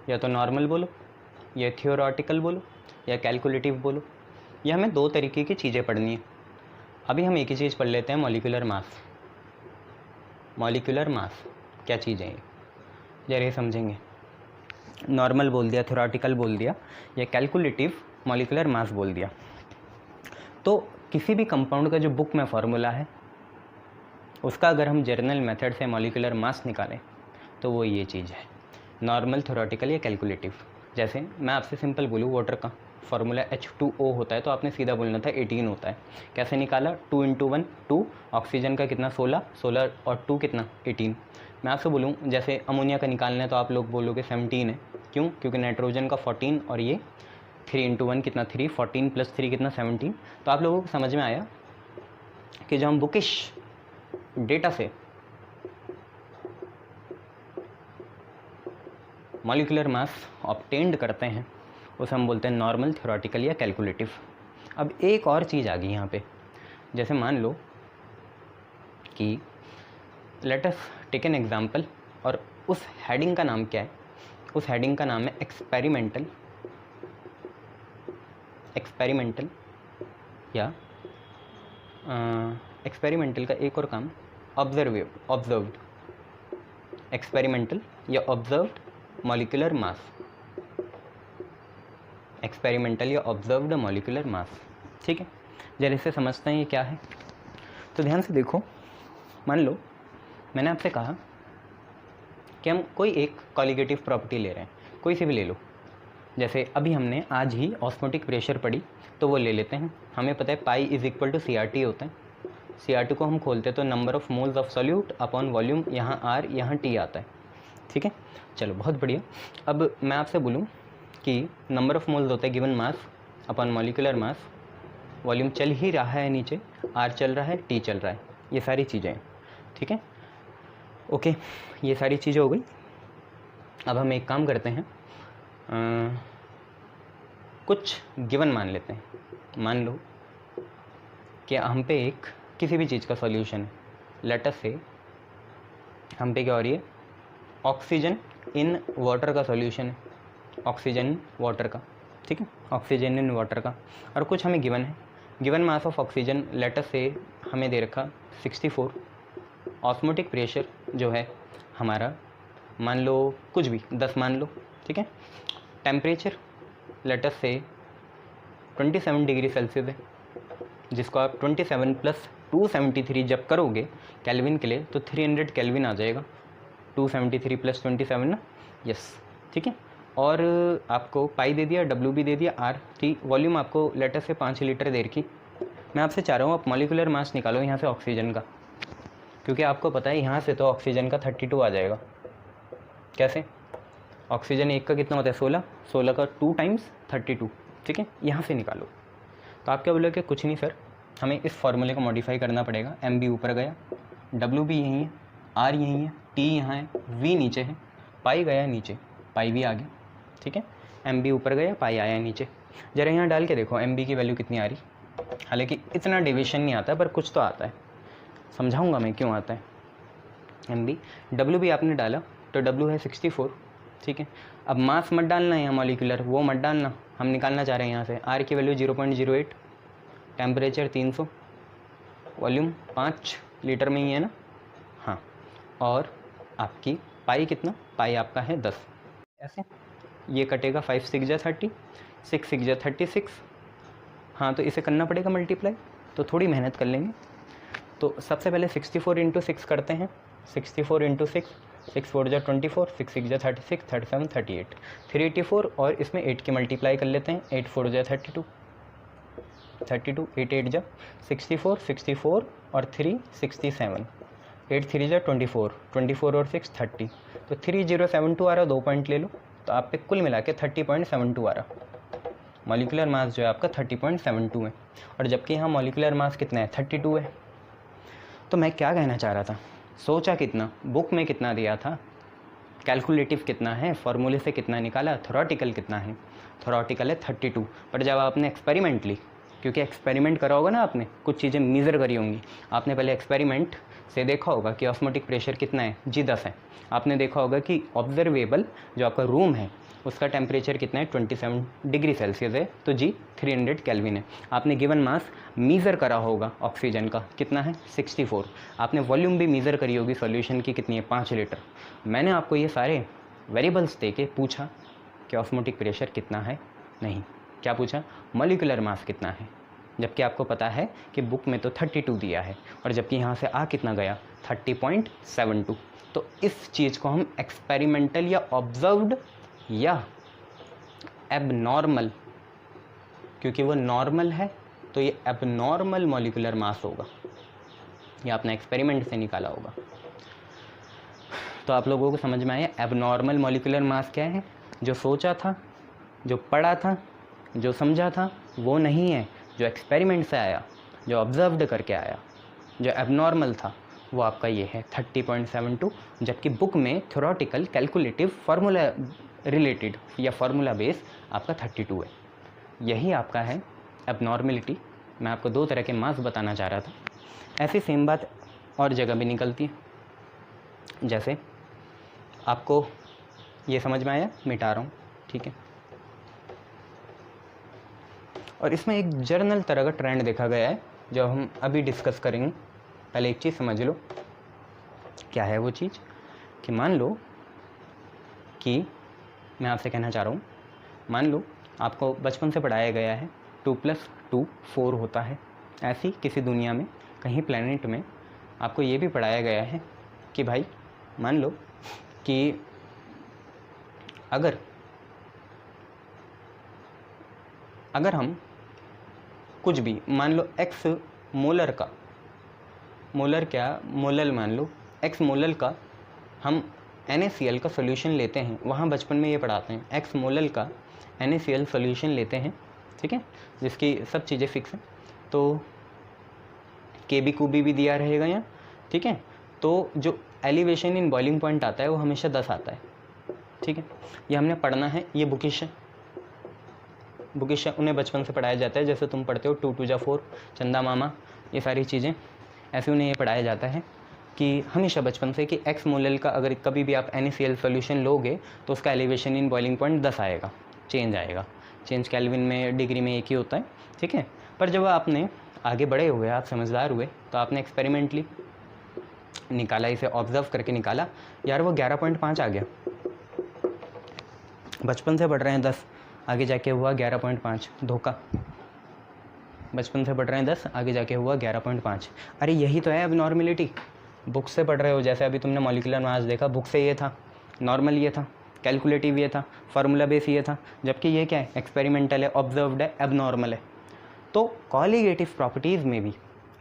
या तो नॉर्मल बोलो, या थ्योरेटिकल बोलो, या कैलकुलेटिव बोलो। ये हमें दो तरीके की चीज़ें पढ़नी है। अभी हम एक ही चीज़ पढ़ लेते हैं, मॉलिक्यूलर मास। मॉलिक्यूलर मास क्या चीज़ है ये, जरा समझेंगे। नॉर्मल बोल दिया, थ्योरेटिकल बोल दिया, या कैलकुलेटिव मॉलिक्यूलर मास बोल दिया। तो किसी भी कंपाउंड का जो बुक में फार्मूला है, उसका अगर हम जर्नल मेथड से मॉलिक्यूलर मास निकालें तो वो ये चीज़ है, नॉर्मल, थ्योरेटिकल या कैलकुलेटिव। जैसे मैं आपसे सिंपल बोलूँ, वाटर का फार्मूला H2O होता है, तो आपने सीधा बोलना था 18 होता है। कैसे निकाला? 2 × 1 2, ऑक्सीजन का कितना 16 और 2 कितना 18। मैं आपसे बोलूँ जैसे अमोनिया का निकालना है, तो आप लोग बोलोगे 17 है। क्यों? क्योंकि नाइट्रोजन का 14 और ये 3 × 1 कितना 3, 14 + 3 कितना 17। तो आप लोगों को समझ में आया कि जो हम बुकिश डेटा से मॉलिक्यूलर मास ऑब्टेन्ड करते हैं उसे हम बोलते हैं नॉर्मल, थ्योरेटिकल या कैलकुलेटिव। अब एक और चीज़ आ गई यहाँ पे। जैसे मान लो कि let us take an example, और उस हेडिंग का नाम क्या है? उस हेडिंग का नाम है एक्सपेरिमेंटल, या एक्सपेरिमेंटल का एक और काम ऑब्जर्व्ड, एक्सपेरिमेंटल या ऑब्जर्व्ड मॉलिक्यूलर मास, एक्सपेरिमेंटल या ऑब्जर्व्ड मॉलिक्यूलर मास। ठीक है, जरा इसे समझते हैं ये क्या है। तो ध्यान से देखो, मान लो मैंने आपसे कहा कि हम कोई एक कॉलिगेटिव प्रॉपर्टी ले रहे हैं, कोई सी भी ले लो। जैसे अभी हमने आज ही ऑस्मोटिक प्रेशर पढ़ी, तो वो ले लेते हैं। हमें पता है पाई = CRT होता है। CRT को हम खोलते तो number of moles of solute upon volume, यहाँ R यहाँ T आता है। ठीक है, चलो बहुत बढ़िया। अब मैं आपसे बोलूँ कि नंबर ऑफ मोल्स होता है given mass upon molecular mass, volume चल ही रहा है नीचे, R चल रहा है, T चल रहा है, ये सारी चीज़ें। ठीक है, ओके, ये सारी चीज़ें हो गई। अब हम एक काम करते हैं, कुछ गिवन मान लेते हैं। मान लो कि हम पे एक किसी भी चीज़ का सॉल्यूशन है। लेट अस से हम पे क्या हो रही है, ऑक्सीजन इन वाटर का सॉल्यूशन है, ऑक्सीजन वाटर का। ठीक है, ऑक्सीजन इन वाटर का, और कुछ हमें गिवन है। Given mass of oxygen let us से हमें दे रखा 64। ऑस्मोटिक प्रेशर जो है हमारा, मान लो कुछ भी 10 मान लो। ठीक है, टेम्परेचर लेट अस से 27 डिग्री सेल्सियस है, जिसको आप 27 + 273 जब करोगे केल्विन के लिए तो 300 केल्विन आ जाएगा। 273 + 27 ना, यस। ठीक है, और आपको पाई दे दिया, W भी दे दिया, R T, वॉल्यूम आपको लेटर से 5 लीटर देर की। मैं आपसे चाह रहा हूँ आप मॉलिक्यूलर मास निकालो यहाँ से ऑक्सीजन का, क्योंकि आपको पता है यहाँ से तो ऑक्सीजन का 32 आ जाएगा। कैसे? ऑक्सीजन एक का कितना होता है 16, 16 का 2 × 32। ठीक है, यहाँ से निकालो। तो आप क्या बोलोगे? कुछ नहीं सर, हमें इस फॉर्मूले को मॉडिफाई करना पड़ेगा। MB ऊपर गया, W भी यहीं है, R यहीं है, T यहाँ है, V नीचे है, पाई गया नीचे, पाई भी आ गया। ठीक है, MB ऊपर गया, पाई आया नीचे। जरा यहाँ डाल के देखो MB की वैल्यू कितनी आ रही। हालांकि इतना डिविजन नहीं आता पर कुछ तो आता है, समझाऊंगा मैं क्यों आता है। MB, W भी आपने डाला तो W है 64। ठीक है, अब मास मत डालना है यहाँ मॉलिक्यूलर, वो मत डालना, हम निकालना चाह रहे हैं यहाँ से। R की वैल्यू 0.08, टेम्परेचर 300, वॉल्यूम 5 लीटर में ही है ना, हाँ, और आपकी पाई कितना, पाई आपका है 10, ऐसे ये कटेगा 5 6 जा 30, 6 6 जा 36, हाँ तो इसे करना पड़ेगा मल्टीप्लाई, तो थोड़ी मेहनत कर लेंगे। तो सबसे पहले 64 इंटू 6 करते हैं, 64 इंटू 6, 6 4 जा 24, 6 6 जा 36, 37 38, 384 और इसमें 8 की मल्टीप्लाई कर लेते हैं, 8 4 जा 32, 32 8 8 जा 64, 64 और 3 67, 8 3 जा 24, 24 और 6 30, तो 3072 आ रहा, 2 पॉइंट ले लो, तो आप पे कुल मिला के 30.72 आ रहा। मॉलिक्यूलर मास जो है आपका 30.72 है, और जबकि यहाँ मॉलिक्यूलर मास कितना है, 32 है। तो मैं क्या कहना चाह रहा था, सोचा कितना, बुक में कितना दिया था, कैलकुलेटिव कितना है, फॉर्मूले से कितना निकाला, थ्योरेटिकल कितना है, थ्योरेटिकल है 32, पर जब आपने एक्सपेरिमेंटली, क्योंकि एक्सपेरिमेंट करा होगा ना आपने, कुछ चीज़ें मेज़र करी होंगी, आपने पहले एक्सपेरिमेंट से देखा होगा कि ऑस्मोटिक प्रेशर कितना है, जी 10 है, आपने देखा होगा कि ऑब्जर्वेबल जो आपका रूम है उसका टेम्परेचर कितना है, 27 डिग्री सेल्सियस है, तो जी 300 केल्विन है। आपने गिवन मास मीज़र करा होगा ऑक्सीजन का, कितना है 64, आपने वॉल्यूम भी मीज़र करी होगी सॉल्यूशन की, कितनी है 5 लीटर। मैंने आपको ये सारे वेरिएबल्स दे के पूछा कि ऑस्मोटिक प्रेशर कितना है, नहीं, क्या पूछा, मॉलिक्यूलर मास कितना है, जबकि आपको पता है कि बुक में तो 32 दिया है, और जबकि यहाँ से आ कितना गया, 30.72। तो इस चीज़ को हम एक्सपेरिमेंटल या ऑब्जर्व्ड या एबनॉर्मल, क्योंकि वो नॉर्मल है तो ये एबनॉर्मल मॉलिक्यूलर मास होगा, ये आपने एक्सपेरिमेंट से निकाला होगा। तो आप लोगों को समझ में आया एबनॉर्मल मॉलिक्यूलर मास क्या है, जो सोचा था, जो पढ़ा था, जो समझा था वो नहीं है, जो एक्सपेरिमेंट से आया, जो ऑब्जर्व्ड करके आया, जो एबनॉर्मल था वो आपका ये है 30.72, जबकि बुक में थ्योरेटिकल कैलकुलेटिव फार्मूला रिलेटेड या फार्मूला बेस आपका 32 है। यही आपका है एबनॉर्मलिटी। मैं आपको 2 तरह के मास बताना चाह रहा था, ऐसी सेम बात और जगह भी निकलती है। जैसे आपको ये समझ में आया, मिटा रहा हूँ, ठीक है। और इसमें एक जर्नल तरह का ट्रेंड देखा गया है जो हम अभी डिस्कस करेंगे। पहले एक चीज़ समझ लो, क्या है वो चीज़, कि मान लो कि मैं आपसे कहना चाह रहा हूँ, मान लो आपको बचपन से पढ़ाया गया है 2 + 2 4 होता है। ऐसी किसी दुनिया में कहीं प्लेनेट में आपको ये भी पढ़ाया गया है कि भाई मान लो कि अगर हम कुछ भी मान लो x मोलर का, मोलर क्या, मोलल मान लो x मोलल का हम NaCl का सोल्यूशन लेते हैं, वहाँ बचपन में ये पढ़ाते हैं, x मोलल का NaCl सोल्यूशन लेते हैं, ठीक है, जिसकी सब चीज़ें फिक्स हैं, तो Kb Qb भी दिया रहेगा यहाँ, ठीक है। तो जो एलिवेशन इन बॉइलिंग पॉइंट आता है वो हमेशा 10 आता है, ठीक है। ये हमने पढ़ना है, ये बुकिश है, बुकिश है, उन्हें बचपन से पढ़ाया जाता है, जैसे तुम पढ़ते हो 2 2 जा 4, चंदा मामा, ये सारी चीज़ें, ऐसे उन्हें ये पढ़ाया जाता है कि हमेशा बचपन से कि एक्स मोलल का अगर कभी भी आप NaCl सोल्यूशन लोगे तो उसका एलिवेशन इन बॉइलिंग पॉइंट 10 आएगा, चेंज आएगा, चेंज केल्विन में डिग्री में एक ही होता है, ठीक है। पर जब आपने आगे बड़े हुए, आप समझदार हुए, तो आपने एक्सपेरिमेंटली निकाला, इसे ऑब्जर्व करके निकाला, यार वो 11.5 आ गया। बचपन से पढ़ रहे हैं 10, आगे जाके हुआ 11.5, धोखा। बचपन से पढ़ रहे हैं 10, आगे जाके हुआ 11.5। अरे यही तो है एबनॉर्मलिटी। बुक से पढ़ रहे हो, जैसे अभी तुमने मॉलिक्यूलर मास देखा, बुक से ये था, नॉर्मल ये था, कैलकुलेटिव ये था, फार्मूला बेस ये था, जबकि ये क्या है, एक्सपेरिमेंटल है, ऑब्जर्व्ड है, एबनॉर्मल है। तो कॉलिगेटिव प्रॉपर्टीज़ में भी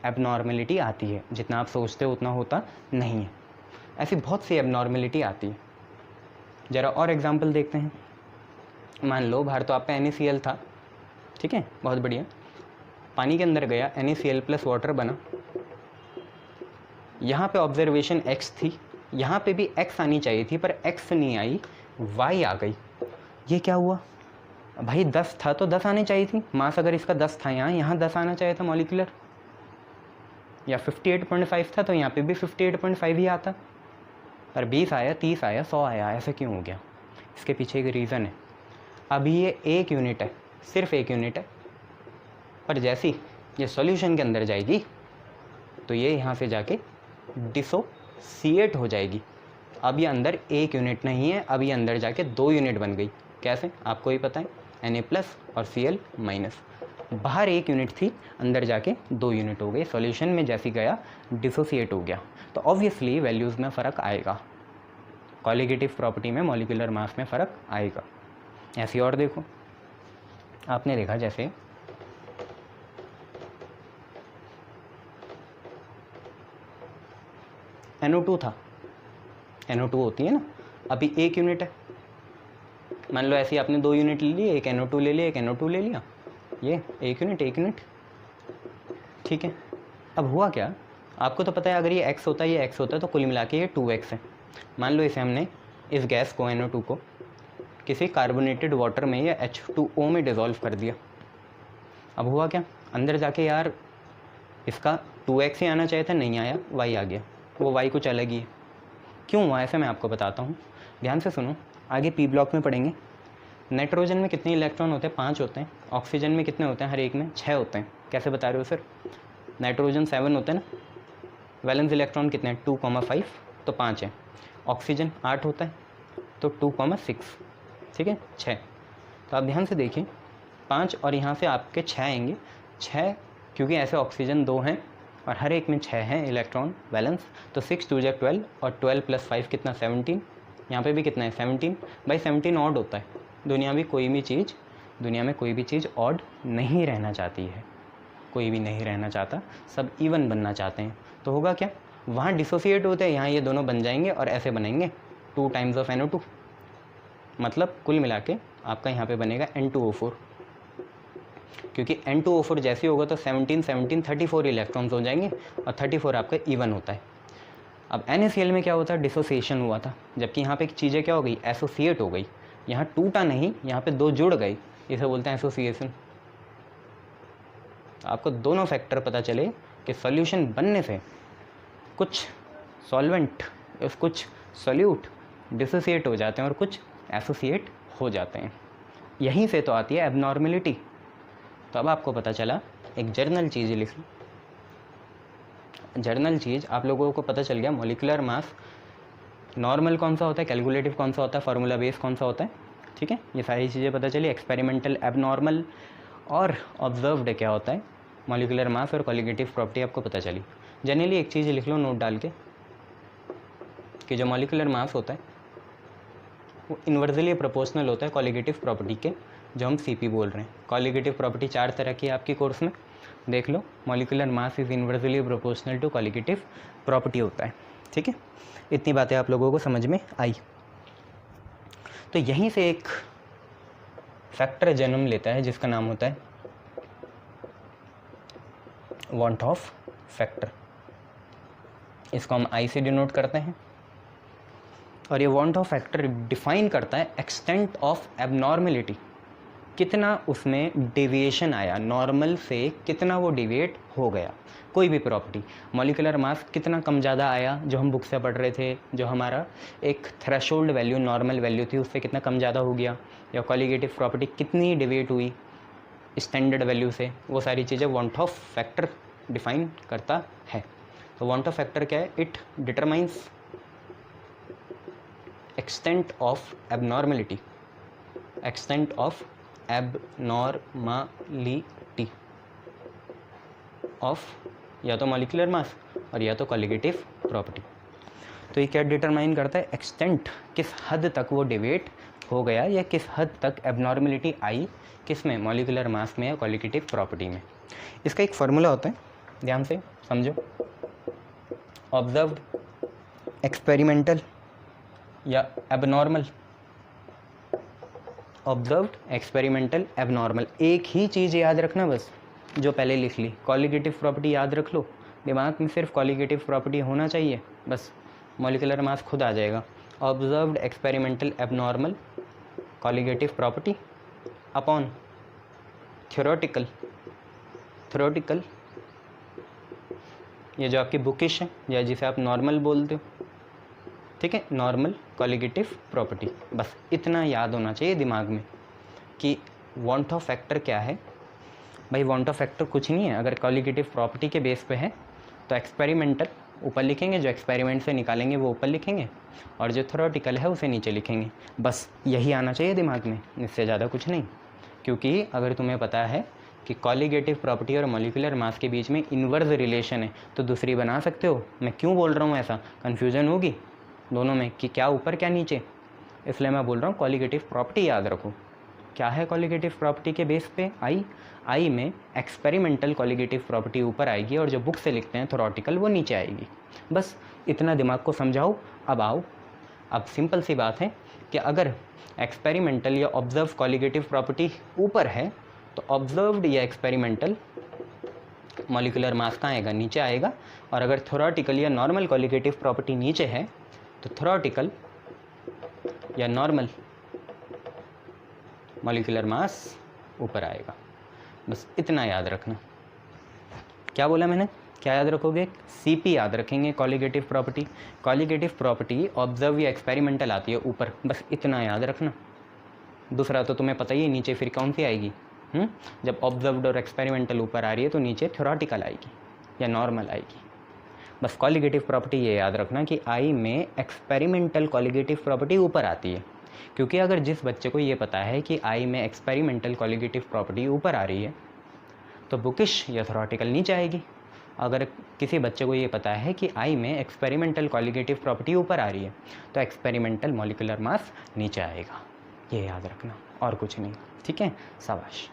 एबनॉर्मलिटी आती है, जितना आप सोचते हो उतना होता नहीं है, ऐसी बहुत सी एबनॉर्मलिटी आती है। ज़रा और एग्जाम्पल देखते हैं। मान लो बाहर तो आप पे NaCl था, ठीक है, बहुत बढ़िया, पानी के अंदर गया, NaCl + वाटर बना, यहाँ पे ऑब्जर्वेशन x थी, यहाँ पे भी x आनी चाहिए थी, पर x नहीं आई, y आ गई। ये क्या हुआ भाई, 10 था तो 10 आनी चाहिए थी, मास अगर इसका 10 था यहाँ 10 आना चाहिए था मॉलिक्यूलर, या 58.5 था तो यहाँ पे भी 58.5 ही आता, पर 20 आया, 30 आया, 100 आया, ऐसा क्यों हो गया? इसके पीछे एक रीज़न है। अभी ये 1 यूनिट है, सिर्फ 1 यूनिट है, पर जैसी ये सॉल्यूशन के अंदर जाएगी तो ये यहाँ से जाके डिसोसिएट हो जाएगी। अब ये अंदर 1 यूनिट नहीं है, अब ये अंदर जाके 2 यूनिट बन गई। कैसे, आपको ही पता है, Na+ और Cl-। बाहर 1 यूनिट थी, अंदर जाके 2 यूनिट हो गई। सॉल्यूशन में जैसे गया डिसोसिएट हो गया, तो ऑब्वियसली वैल्यूज़ में फ़र्क आएगा, कॉलिगेटिव प्रॉपर्टी में, मॉलिक्यूलर मास में फ़र्क आएगा। ऐसे और देखो, आपने देखा जैसे NO2 था, NO2 होती है ना, अभी 1 यूनिट है। मान लो ऐसे आपने 2 यूनिट ले लिए, एक NO2 ले लिया, एक NO2 ले लिया, ये 1 यूनिट, ठीक है। अब हुआ क्या, आपको तो पता है अगर ये x होता है, ये x होता है, तो कुल मिला के ये 2x है। मान लो इसे हमने, इस गैस को, NO2 को किसी कार्बोनेटेड वाटर में या H2O में डिज़ोल्व कर दिया। अब हुआ क्या, अंदर जाके यार इसका 2x ही आना चाहिए था, नहीं आया, y आ गया। वो y कुछ अलग ही है। क्यों हुआ ऐसे, मैं आपको बताता हूँ, ध्यान से सुनो। आगे पी ब्लॉक में पढ़ेंगे। नाइट्रोजन में कितने इलेक्ट्रॉन होते हैं, 5 होते हैं। ऑक्सीजन में कितने होते हैं, हर एक में 6 होते हैं। कैसे बता रहे हो सर, नाइट्रोजन 7 होते हैं ना, वैलेंस इलेक्ट्रॉन कितने हैं, 2,5, तो 5 है। ऑक्सीजन 8 होता है, तो 2,6, ठीक है, 6। तो आप ध्यान से देखिए, 5 और यहाँ से आपके 6 आएंगे, 6, क्योंकि ऐसे ऑक्सीजन 2 हैं और हर एक में 6 हैं इलेक्ट्रॉन वैलेंस, तो 6 2 जा 12, और 12 + 5 कितना, 17। यहाँ पे भी कितना है, 17। भाई 17 ऑड होता है। दुनिया में कोई भी चीज़ ऑड नहीं रहना चाहती है, कोई भी नहीं रहना चाहता, सब इवन बनना चाहते हैं। तो होगा क्या, वहाँ डिसोसिएट होते हैं, यहाँ ये दोनों बन जाएंगे और ऐसे बनेंगे 2 टाइम्स ऑफ NO2, मतलब कुल मिला के आपका यहाँ पे बनेगा N2O4, क्योंकि N2O4 जैसे होगा तो 17 17 34 इलेक्ट्रॉन्स हो जाएंगे, और 34 आपका इवन होता है। अब NaCl में क्या होता है, डिसोसिएशन हुआ था, जबकि यहाँ पे चीज़ें क्या हो गई, एसोसिएट हो गई। यहाँ टूटा नहीं, यहाँ पे 2 जुड़ गई, इसे बोलते हैं एसोसिएशन। आपको दोनों फैक्टर पता चले कि सॉल्यूशन बनने से कुछ सॉल्वेंट, कुछ सॉल्यूट डिसोसिएट हो जाते हैं और कुछ एसोसिएट हो जाते हैं। यहीं से तो आती है एबनॉर्मेलिटी। तो अब आपको पता चला, एक जर्नल चीज़ लिख लो, जर्नल चीज़ आप लोगों को पता चल गया, मॉलिक्यूलर मास नॉर्मल कौन सा होता है, कैलकुलेटिव कौन सा होता है, फार्मूला बेस कौन सा होता है, ठीक है, ये सारी चीज़ें पता चली। एक्सपेरिमेंटल, एबनॉर्मल और ऑब्जर्व्ड क्या होता है, मॉलिक्यूलर मास और कॉलिगेटिव प्रॉपर्टी आपको पता चली। जनरली एक चीज़ लिख लो नोट डाल के, कि जो मॉलिक्यूलर मास होता है वो इन्वर्सली प्रोपोर्शनल होता है कॉलिगेटिव प्रॉपर्टी के, जो हम CP बोल रहे हैं। कॉलिगेटिव प्रॉपर्टी 4 तरह की है आपकी कोर्स में, देख लो। Molecular mass is inversely proportional to colligative property होता है, ठीक है। इतनी बातें आप लोगों को समझ में आई। तो यहीं से एक फैक्टर जन्म लेता है जिसका नाम होता है वांट ऑफ फैक्टर। इसको हम I से डिनोट करते हैं, और ये वांट ऑफ फैक्टर डिफाइन करता है एक्सटेंट ऑफ एबनॉर्मेलिटी, कितना उसमें डेविएशन आया, नॉर्मल से कितना वो डेविएट हो गया। कोई भी प्रॉपर्टी, मॉलिक्यूलर मास कितना कम ज़्यादा आया, जो हम बुक से पढ़ रहे थे, जो हमारा एक थ्रेशोल्ड वैल्यू, नॉर्मल वैल्यू थी, उससे कितना कम ज़्यादा हो गया, या कॉलिगेटिव प्रॉपर्टी कितनी डेविएट हुई स्टैंडर्ड वैल्यू से, वो सारी चीज़ें वांट ऑफ फैक्टर डिफाइन करता है। तो वांट ऑफ फैक्टर क्या है, it determines extent of abnormality, extent of abnormality of या तो मॉलिक्यूलर मास और या तो कॉलिगेटिव प्रॉपर्टी। तो ये क्या डिटरमाइन करता है, एक्सटेंट, किस हद तक वो डिवेट हो गया या किस हद तक एबनॉर्मेलिटी आई, किस में, मॉलिक्यूलर मास में या कॉलिगेटिव प्रॉपर्टी में। इसका एक फार्मूला होता है, ध्यान से समझो, ऑब्जर्व्ड, एक्सपेरिमेंटल या एबनॉर्मल, ऑब्जर्व्ड, एक्सपेरिमेंटल, एबनॉर्मल। एक ही चीज़ याद रखना बस, जो पहले लिख ली, कॉलिगेटिव प्रॉपर्टी याद रख लो, दिमाग में सिर्फ कॉलिगेटिव प्रॉपर्टी होना चाहिए, बस मॉलिक्यूलर मास खुद आ जाएगा। Observed, experimental, abnormal, colligative property upon theoretical, ये जो आपकी बुकिश है या जिसे आप नॉर्मल बोलते हो, ठीक है, नॉर्मल कॉलिगेटिव प्रॉपर्टी। बस इतना याद होना चाहिए दिमाग में कि वांट ऑफ फैक्टर क्या है। भाई वांट ऑफ फैक्टर कुछ नहीं है, अगर कॉलिगेटिव प्रॉपर्टी के बेस पे है तो एक्सपेरिमेंटल ऊपर लिखेंगे, जो एक्सपेरिमेंट से निकालेंगे वो ऊपर लिखेंगे, और जो थ्योरेटिकल है उसे नीचे लिखेंगे। बस यही आना चाहिए दिमाग में, इससे ज़्यादा कुछ नहीं। क्योंकि अगर तुम्हें पता है कि कॉलिगेटिव प्रॉपर्टी और मॉलिक्यूलर मास के बीच में इन्वर्स रिलेशन है तो दूसरी बना सकते हो। मैं क्यों बोल रहा हूँ ऐसा, कन्फ्यूज़न होगी दोनों में कि क्या ऊपर क्या नीचे, इसलिए मैं बोल रहा हूँ कॉलिगेटिव प्रॉपर्टी याद रखो। क्या है कॉलिगेटिव प्रॉपर्टी के बेस पे, आई में एक्सपेरिमेंटल कॉलिगेटिव प्रॉपर्टी ऊपर आएगी और जो बुक से लिखते हैं थ्योरेटिकल वो नीचे आएगी। बस इतना दिमाग को समझाओ। अब आओ, अब सिंपल सी बात है कि अगर एक्सपेरिमेंटल या ऑब्जर्व कॉलिगेटिव प्रॉपर्टी ऊपर है तो ऑब्जर्व्ड या एक्सपेरिमेंटल मॉलिक्यूलर मास कहाँ आएगा, नीचे आएगा। और अगर थ्योरेटिकल या नॉर्मल कॉलिगेटिव प्रॉपर्टी नीचे है तो थ्योरेटिकल या नॉर्मल मॉलिक्यूलर मास ऊपर आएगा। बस इतना याद रखना। क्या बोला मैंने, क्या याद रखोगे, CP याद रखेंगे, colligative property. Colligative property observe या एक्सपेरिमेंटल आती है ऊपर, बस इतना याद रखना। दूसरा तो तुम्हें पता ही है नीचे फिर कौन सी आएगी। जब ऑब्जर्व्ड और एक्सपेरिमेंटल ऊपर आ रही है तो नीचे थ्योरेटिकल आएगी या नॉर्मल आएगी। बस कॉलिगेटिव प्रॉपर्टी ये याद रखना कि आई में एक्सपेरिमेंटल कॉलिगेटिव प्रॉपर्टी ऊपर आती है। क्योंकि अगर जिस बच्चे को ये पता है कि आई में एक्सपेरिमेंटल कॉलिगेटिव प्रॉपर्टी ऊपर आ रही है तो बुकिश या थ्योरेटिकल नीचे आएगी। अगर किसी बच्चे को ये पता है कि आई में एक्सपेरिमेंटल कॉलिगेटिव प्रॉपर्टी ऊपर आ रही है तो एक्सपेरिमेंटल मॉलिक्यूलर मास नीचे आएगा। ये याद रखना और कुछ नहीं, ठीक है। शाबाश,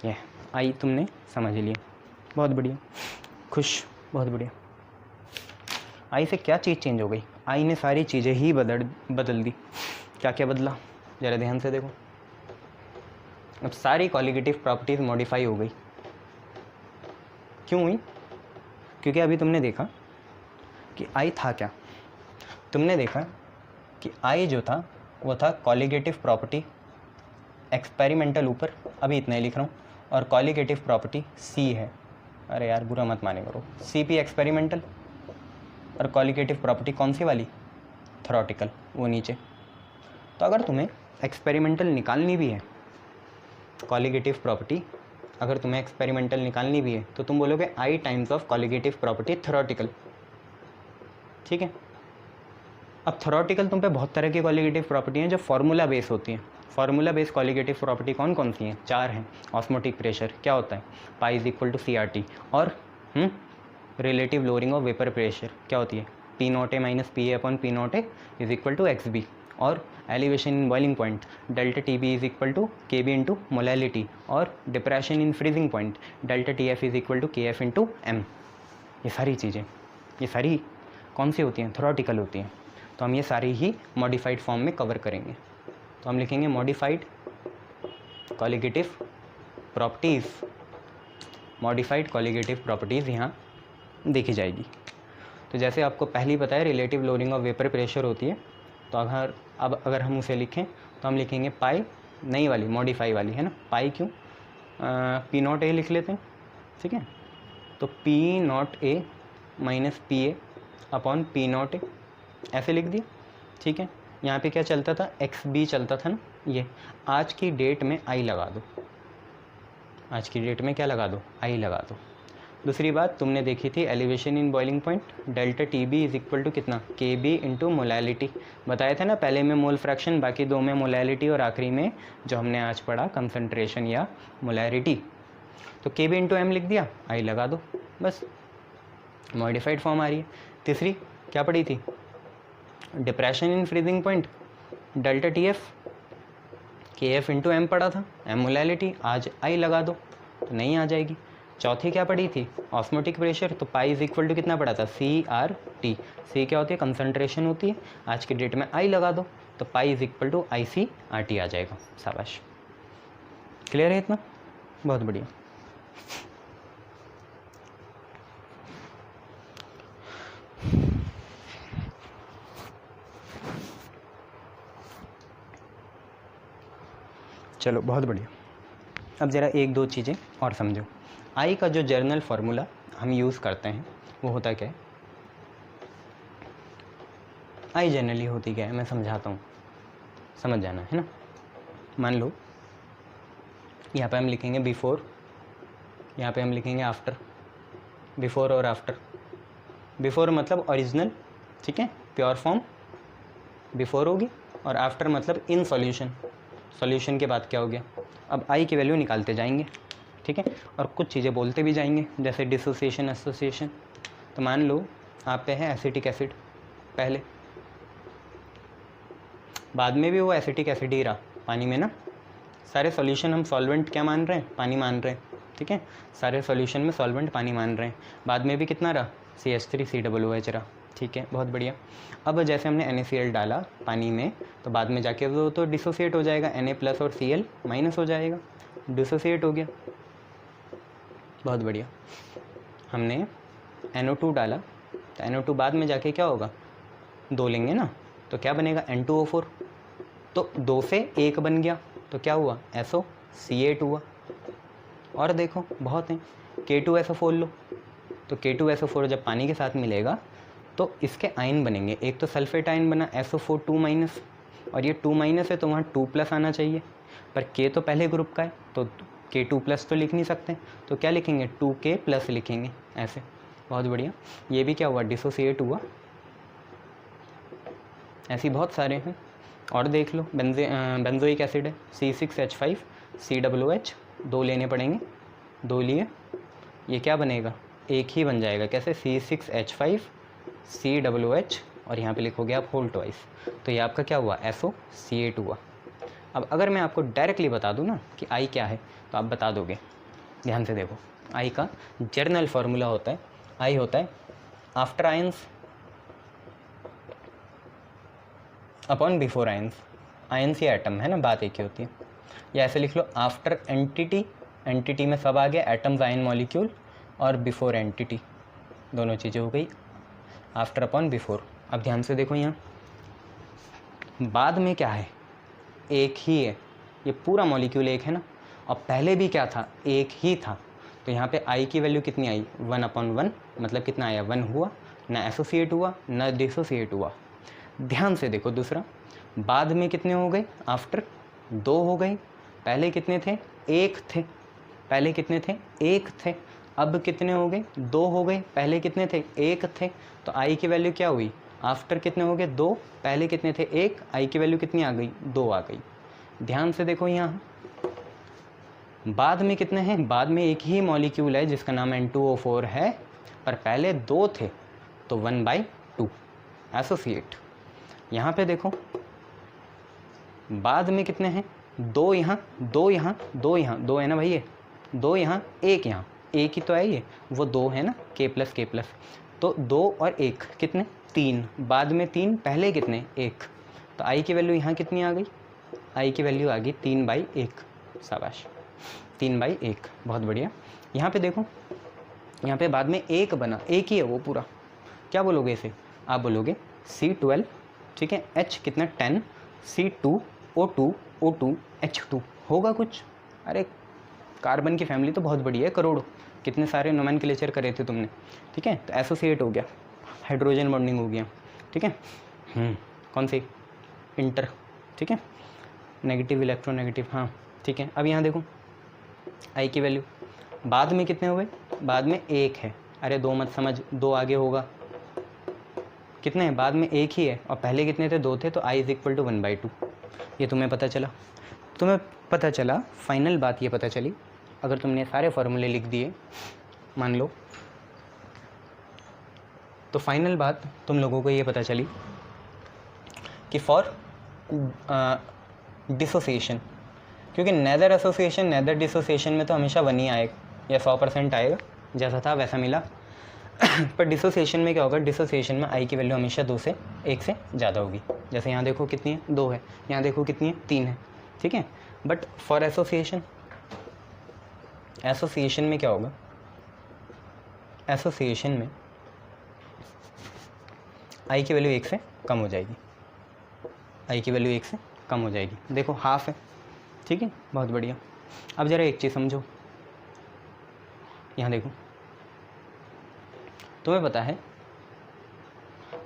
ये आई तुमने समझ लिया, बहुत बढ़िया, खुश, बहुत बढ़िया। आई से क्या चीज़ चेंज हो गई, आई ने सारी चीज़ें ही बदल दी। क्या क्या बदला, ज़रा ध्यान से देखो। अब सारी कॉलिगेटिव प्रॉपर्टीज़ मॉडिफाई हो गई। क्यों हुई, क्योंकि अभी तुमने देखा कि आई था क्या, तुमने देखा कि आई जो था वो था कॉलिगेटिव प्रॉपर्टी एक्सपेरिमेंटल ऊपर, अभी इतना ही लिख रहा हूँ, और कॉलिगेटिव प्रॉपर्टी सी है। अरे यार बुरा मत माने करो, CP एक्सपेरिमेंटल और कॉलिगेटिव प्रॉपर्टी कौन सी वाली, थ्योरेटिकल, वो नीचे। तो अगर तुम्हें एक्सपेरिमेंटल निकालनी भी है, कॉलिगेटिव प्रॉपर्टी अगर तुम्हें एक्सपेरिमेंटल निकालनी भी है तो तुम बोलोगे I times of colligative property theoretical, ठीक है। अब थ्योरेटिकल तुम पे बहुत तरह की कॉलिगेटिव प्रॉपर्टी हैं जो फार्मूला बेस होती हैं। फार्मूला बेस कॉलिगेटिव प्रॉपर्टी कौन कौन सी हैं, 4 हैं। ऑस्मोटिक प्रेशर क्या होता है, pi is equal to CRT, और relative lowering of vapour pressure क्या होती है, P0A minus PA upon P0A is equal to XB, और elevation in boiling point delta TB is equal to KB into molality, और depression in freezing point delta TF is equal to KF into M। ये सारी चीज़ें, ये सारी कौन सी होती हैं, थ्योरेटिकल होती हैं। तो हम ये सारी ही मॉडिफाइड फॉर्म में कवर करेंगे। तो हम लिखेंगे modified colligative properties, modified colligative properties यहाँ देखी जाएगी। तो जैसे आपको पहले ही पता है relative lowering of vapour pressure होती है, तो अगर हम उसे लिखें तो हम लिखेंगे पाई, नई वाली मॉडिफाई वाली है ना, पाई क्यों, P0A लिख लेते हैं, ठीक है। तो P0A minus PA upon P0A ऐसे लिख दिया, ठीक है। यहाँ पे क्या चलता था, XB चलता था ना, ये आज की डेट में आई लगा दो, आज की डेट में क्या लगा दो, आई लगा दो। दूसरी बात तुमने देखी थी elevation in boiling point delta TB is equal to कितना, KB इंटू मोलैलिटी, बताया था ना, पहले में मोल फ्रैक्शन, बाकी 2 में मोलैलिटी, और आखिरी में जो हमने आज पढ़ा कंसंट्रेशन या मोलैरिटी। तो KB इंटू M लिख दिया, आई लगा दो, बस मॉडिफाइड फॉर्म आ रही है। तीसरी क्या पढ़ी थी, depression in freezing point delta TF, KF into M पढ़ा था, M मोलैलिटी, आज आई लगा दो तो नहीं आ जाएगी। चौथी क्या पढ़ी थी, ऑस्मोटिक प्रेशर, तो पाई इज इक्वल टू कितना पढ़ा था, CRT, C क्या होती है, कंसंट्रेशन होती है, आज की डेट में आई लगा दो तो pi is equal to ICRT आ जाएगा। शाबाश, क्लियर है इतना, बहुत बढ़िया। चलो बहुत बढ़िया। अब ज़रा 1-2 चीज़ें और समझो। आई का जो जर्नल फार्मूला हम यूज़ करते हैं वो होता क्या है, आई जनरली होती क्या है, मैं समझाता हूँ, समझ जाना है ना। मान लो यहाँ पे हम लिखेंगे बिफोर, यहाँ पे हम लिखेंगे आफ्टर, बिफोर और आफ्टर। बिफोर मतलब ओरिजिनल, ठीक है, प्योर फॉर्म बिफोर होगी, और आफ्टर मतलब इन सॉल्यूशन, सॉल्यूशन के बाद क्या हो गया। अब आई की वैल्यू निकालते जाएंगे, ठीक है, और कुछ चीज़ें बोलते भी जाएंगे, जैसे डिसोसिएशन, एसोसिएशन। तो मान लो आप पे है एसिटिक एसिड पहले, बाद में भी वो एसिटिक एसिड ही रहा पानी में ना। सारे सॉल्यूशन हम सॉल्वेंट क्या मान रहे हैं, पानी मान रहे हैं, ठीक है, सारे सॉल्यूशन में सॉल्वेंट पानी मान रहे हैं। बाद में भी कितना रहा, CH3COOH रहा, ठीक है, बहुत बढ़िया। अब जैसे हमने NaCl डाला पानी में, तो बाद में जाके वो तो डिसोसिएट हो जाएगा, Na+ और Cl- हो जाएगा, डिसोसिएट हो गया, बहुत बढ़िया। हमने NO2 डाला, तो NO2 बाद में जाके क्या होगा, 2 लेंगे ना, तो क्या बनेगा, N2O4। तो 2 से 1 बन गया, तो क्या हुआ, SOCH8 हुआ। और देखो बहुत हैं, K2SO4 लो, तो K2SO4 जब पानी के साथ मिलेगा तो इसके आयन बनेंगे, एक तो सल्फेट आयन बना SO4 2-, और ये 2- है तो वहाँ 2+ आना चाहिए, पर K तो पहले ग्रुप का है तो K2+ तो लिख नहीं सकते, तो क्या लिखेंगे, 2K+ लिखेंगे, ऐसे, बहुत बढ़िया। ये भी क्या हुआ, डिसोसिएट हुआ। ऐसे बहुत सारे हैं, और देख लो, बेंजोइक एसिड है, C6H5COOH, 2 लेने पड़ेंगे, 2 लिए, ये क्या बनेगा, एक ही बन जाएगा, कैसे, C6H5COOH, और यहाँ पे लिखोगे आप होल ट्वाइस, तो ये आपका क्या हुआ, SOCH8 हुआ। अब अगर मैं आपको डायरेक्टली बता दूँ ना कि आई क्या है, तो आप बता दोगे। ध्यान से देखो, आई का जर्नल फार्मूला होता है, आई होता है after ions upon before ions. Ions या एटम है ना, बात एक ही होती है। या ऐसे लिख लो, आफ्टर एंटिटी, एंटिटी में सब आ गया, एटम्स, आयन, मॉलिक्यूल, और बिफोर एंटिटी, दोनों चीज़ें हो गई, आफ्टर अपॉन बिफोर। अब ध्यान से देखो, यहाँ बाद में क्या है, एक ही है, ये पूरा मॉलिक्यूल एक है ना, और पहले भी क्या था, एक ही था, तो यहाँ पे आई की वैल्यू कितनी आई, 1/1, मतलब कितना आया, 1 हुआ, ना एसोसिएट हुआ ना डिसोसिएट हुआ। ध्यान से देखो दूसरा, बाद में कितने हो गए, आफ्टर 2 हो गए, पहले कितने थे, 1 थे, पहले कितने थे, 1 थे, अब कितने हो गए, 2 हो गए, पहले कितने थे, 1 थे, तो आई की वैल्यू क्या हुई, आफ्टर कितने हो गए, 2, पहले कितने थे, 1, आई की वैल्यू कितनी आ गई, 2 आ गई। ध्यान से देखो, यहाँ बाद में कितने हैं, बाद में एक ही मॉलिक्यूल है जिसका नाम N2O4 है, पर पहले 2 थे, तो 1/2 एसोसिएट। यहाँ पे देखो, बाद में कितने हैं, 2 यहाँ, 2 यहाँ, 2 यहाँ, 2 है ना भाई, ये 2 यहाँ, 1 यहाँ, एक ही तो है ये, वो 2 है ना, K+, तो 2 और 1 कितने, 3, बाद में 3, पहले कितने, 1, तो आई की वैल्यू यहाँ कितनी आ गई, आई की वैल्यू आ गई 3/1, शाबाश, 3/1, बहुत बढ़िया। यहाँ पे देखो, यहाँ पे बाद में 1 बना, एक ही है वो पूरा, क्या बोलोगे इसे, आप बोलोगे C12, ठीक है, H कितना 10, C2O2O2H2 होगा कुछ। अरे कार्बन की फैमिली तो बहुत बड़ी है, करोड़ों, कितने सारे नोमेनक्लेचर करे थे तुमने, ठीक है, तो एसोसिएट हो गया, हाइड्रोजन बॉन्डिंग हो गया, ठीक है, कौन सी, इंटर, ठीक है, नेगेटिव इलेक्ट्रोनेगेटिव, हाँ ठीक है। अब यहाँ देखो, आई की वैल्यू बाद में कितने हुए, बाद में 1 है, अरे 2 मत समझ, 2 आगे होगा, कितने हैं, बाद में 1 ही है, और पहले कितने थे, 2 थे, तो I = 1/2। ये तुम्हें पता चला, फाइनल बात ये पता चली, अगर तुमने सारे फार्मूले लिख दिए मान लो, तो फाइनल बात तुम लोगों को ये पता चली कि फॉर डिसोसिएशन, क्योंकि नेदर एसोसिएशन नेदर डिसोसिएशन में तो हमेशा 1 ही आएगा या 100% आएगा, जैसा था वैसा मिला। पर डिसोसिएशन में क्या होगा, डिसोसिएशन में आई की वैल्यू हमेशा 2 से 1 से ज़्यादा होगी। जैसे यहाँ देखो कितनी है, 2 है, यहाँ देखो कितनी है, 3 है, ठीक है। बट फॉर एसोसिएशन में क्या होगा, एसोसिएशन में आई की वैल्यू 1 से कम हो जाएगी, आई की वैल्यू 1 से कम हो जाएगी। देखो हाफ है, ठीक है, बहुत बढ़िया। अब ज़रा एक चीज़ समझो, यहाँ देखो, तुम्हें पता है,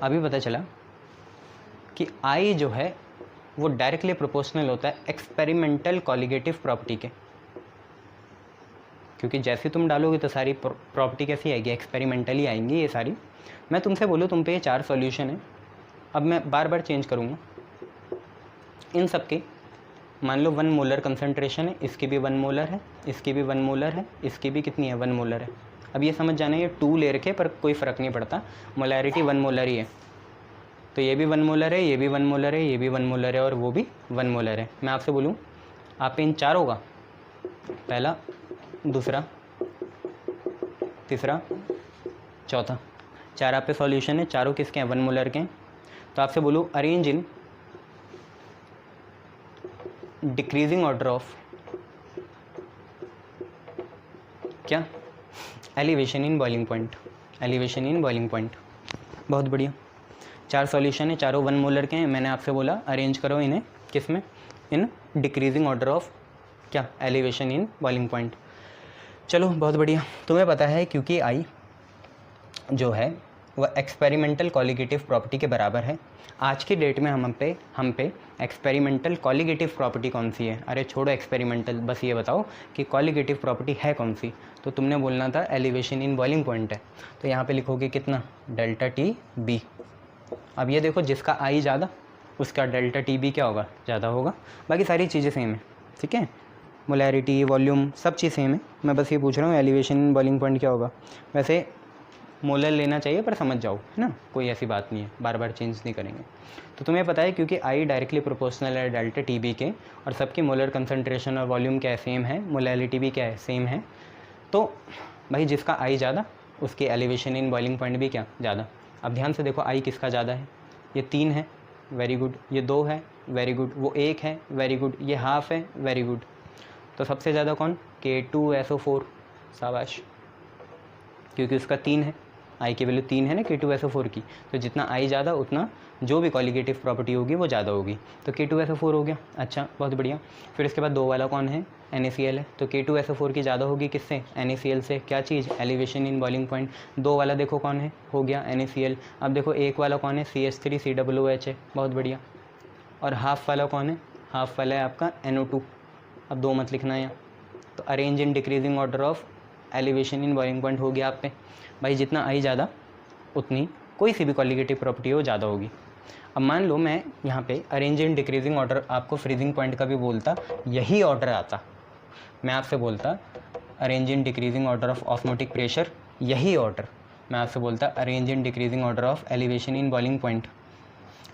अभी पता चला कि आई जो है वो डायरेक्टली प्रोपोर्शनल होता है एक्सपेरिमेंटल कॉलिगेटिव प्रॉपर्टी के। क्योंकि जैसे तुम डालोगे तो सारी प्रॉपर्टी कैसी आएगी, एक्सपेरिमेंटली आएंगी ये सारी। मैं तुमसे बोलूँ तुम पे ये 4 सॉल्यूशन है, अब मैं बार बार चेंज करूँगा इन सब के। मान लो 1 मोलर कंसंट्रेशन है, इसकी भी 1 मोलर है, इसकी भी 1 मोलर है, इसकी भी कितनी है 1 मोलर है। अब ये समझ जाना ये 2 ले रखे पर कोई फ़र्क नहीं पड़ता, मोलैरिटी 1 मोलर ही है। तो ये भी 1 मोलर है, ये भी 1 मोलर है, ये भी 1 मोलर है और वो भी 1 मोलर है। मैं आपसे बोलूँ आप पे इन चारों का पहला, दूसरा, तीसरा, चौथा, 4 आप पे सॉल्यूशन है, चारों किसके हैं 1 मोलर के हैं। तो आपसे बोलूँ arrange in decreasing order of क्या, elevation in boiling point, elevation in boiling point. बहुत बढ़िया, 4 सॉल्यूशन है, चारों 1 मोलर के हैं। मैंने आपसे बोला अरेंज करो इन्हें किस में, इन डिक्रीजिंग ऑर्डर ऑफ क्या, एलिवेशन इन बॉइलिंग पॉइंट। चलो बहुत बढ़िया। तुम्हें पता है क्योंकि आई जो है वह एक्सपेरिमेंटल कॉलिगेटिव प्रॉपर्टी के बराबर है। आज की डेट में हम पे एक्सपेरिमेंटल कॉलिगेटिव प्रॉपर्टी कौन सी है। अरे छोड़ो एक्सपेरिमेंटल, बस ये बताओ कि कॉलिगेटिव प्रॉपर्टी है कौन सी। तो तुमने बोलना था एलिवेशन इन बॉइलिंग पॉइंट है, तो यहाँ पे लिखोगे कितना, डेल्टा टी बी। अब ये देखो जिसका आई ज़्यादा उसका डेल्टा टी बी क्या होगा, ज़्यादा होगा। बाकी सारी चीज़ें सेम है, ठीक है, मोलैरिटी, वॉल्यूम, सब चीज़ सेम है। मैं बस ये पूछ रहा हूँ एलिवेशन इन बॉइलिंग पॉइंट क्या होगा। वैसे मोलर लेना चाहिए पर समझ जाओ, है ना, कोई ऐसी बात नहीं है, बार बार चेंज नहीं करेंगे। तो तुम्हें पता है क्योंकि आई डायरेक्टली प्रोपोर्शनल है डेल्टा टी बी के, और सबकी मोलर कंसंट्रेशन और वॉल्यूम क्या है, सेम है, मोलैरिटी भी क्या है, सेम है। तो भाई जिसका आई ज़्यादा उसकी एलिवेशन इन बॉइलिंग पॉइंट भी क्या, ज़्यादा। अब ध्यान से देखो आई किसका ज़्यादा है, ये 3 है, वेरी गुड, ये 2 है, वेरी गुड, वो 1 है, वेरी गुड, ये हाफ है, वेरी गुड। तो सबसे ज़्यादा कौन, K2SO4, शाबाश, क्योंकि उसका 3 है, आई की वैल्यू 3 है ना K2SO4 की। तो जितना आई ज़्यादा उतना जो भी कॉलिगेटिव प्रॉपर्टी होगी वो ज़्यादा होगी। तो K2SO4 हो गया, अच्छा बहुत बढ़िया। फिर इसके बाद 2 वाला कौन है, NaCl है। तो K2SO4 की ज़्यादा होगी किससे, NaCl से। क्या चीज़, एलिवेशन इन बॉइलिंग पॉइंट। 2 वाला देखो कौन है, हो गया NaCl। अब देखो 1 वाला कौन है, CH3COOH है, बहुत बढ़िया। और हाफ वाला कौन है, हाफ वाला है आपका NO2। अब 2 मत लिखना है। तो arrange in decreasing order of elevation in boiling point हो गया आप पे। भाई जितना आई ज़्यादा उतनी कोई सी भी कॉलिगेटिव प्रॉपर्टी हो ज़्यादा होगी। अब मान लो मैं यहाँ पे अरेंज इन डिक्रीजिंग ऑर्डर आपको फ्रीजिंग पॉइंट का भी बोलता, यही ऑर्डर आता, मैं आपसे बोलता arrange in decreasing order of osmotic pressure, यही ऑर्डर मैं आपसे बोलता arrange in decreasing order of elevation in boiling point.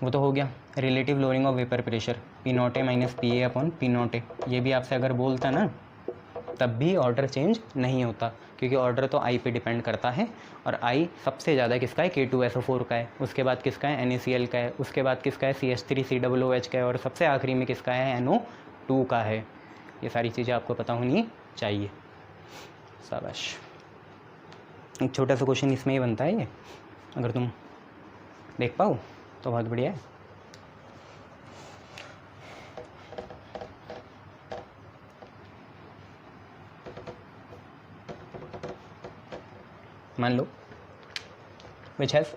वो तो हो गया relative lowering of vapour pressure, P0A minus PA/P0A। ये भी आपसे अगर बोलता ना तब भी ऑर्डर चेंज नहीं होता, क्योंकि ऑर्डर तो आई पे डिपेंड करता है। और आई सबसे ज़्यादा किसका है, K2SO4 का है, उसके बाद किसका है, NaCl का है, उसके बाद किसका है, CH3COOH का है, और सबसे आखिरी में किसका है, NO2 का है। ये सारी चीज़ें आपको पता होनी चाहिए, शाबाश। एक छोटा सा क्वेश्चन इसमें ही बनता है ये, अगर तुम देख पाओ तो बहुत बढ़िया है। मान लो which has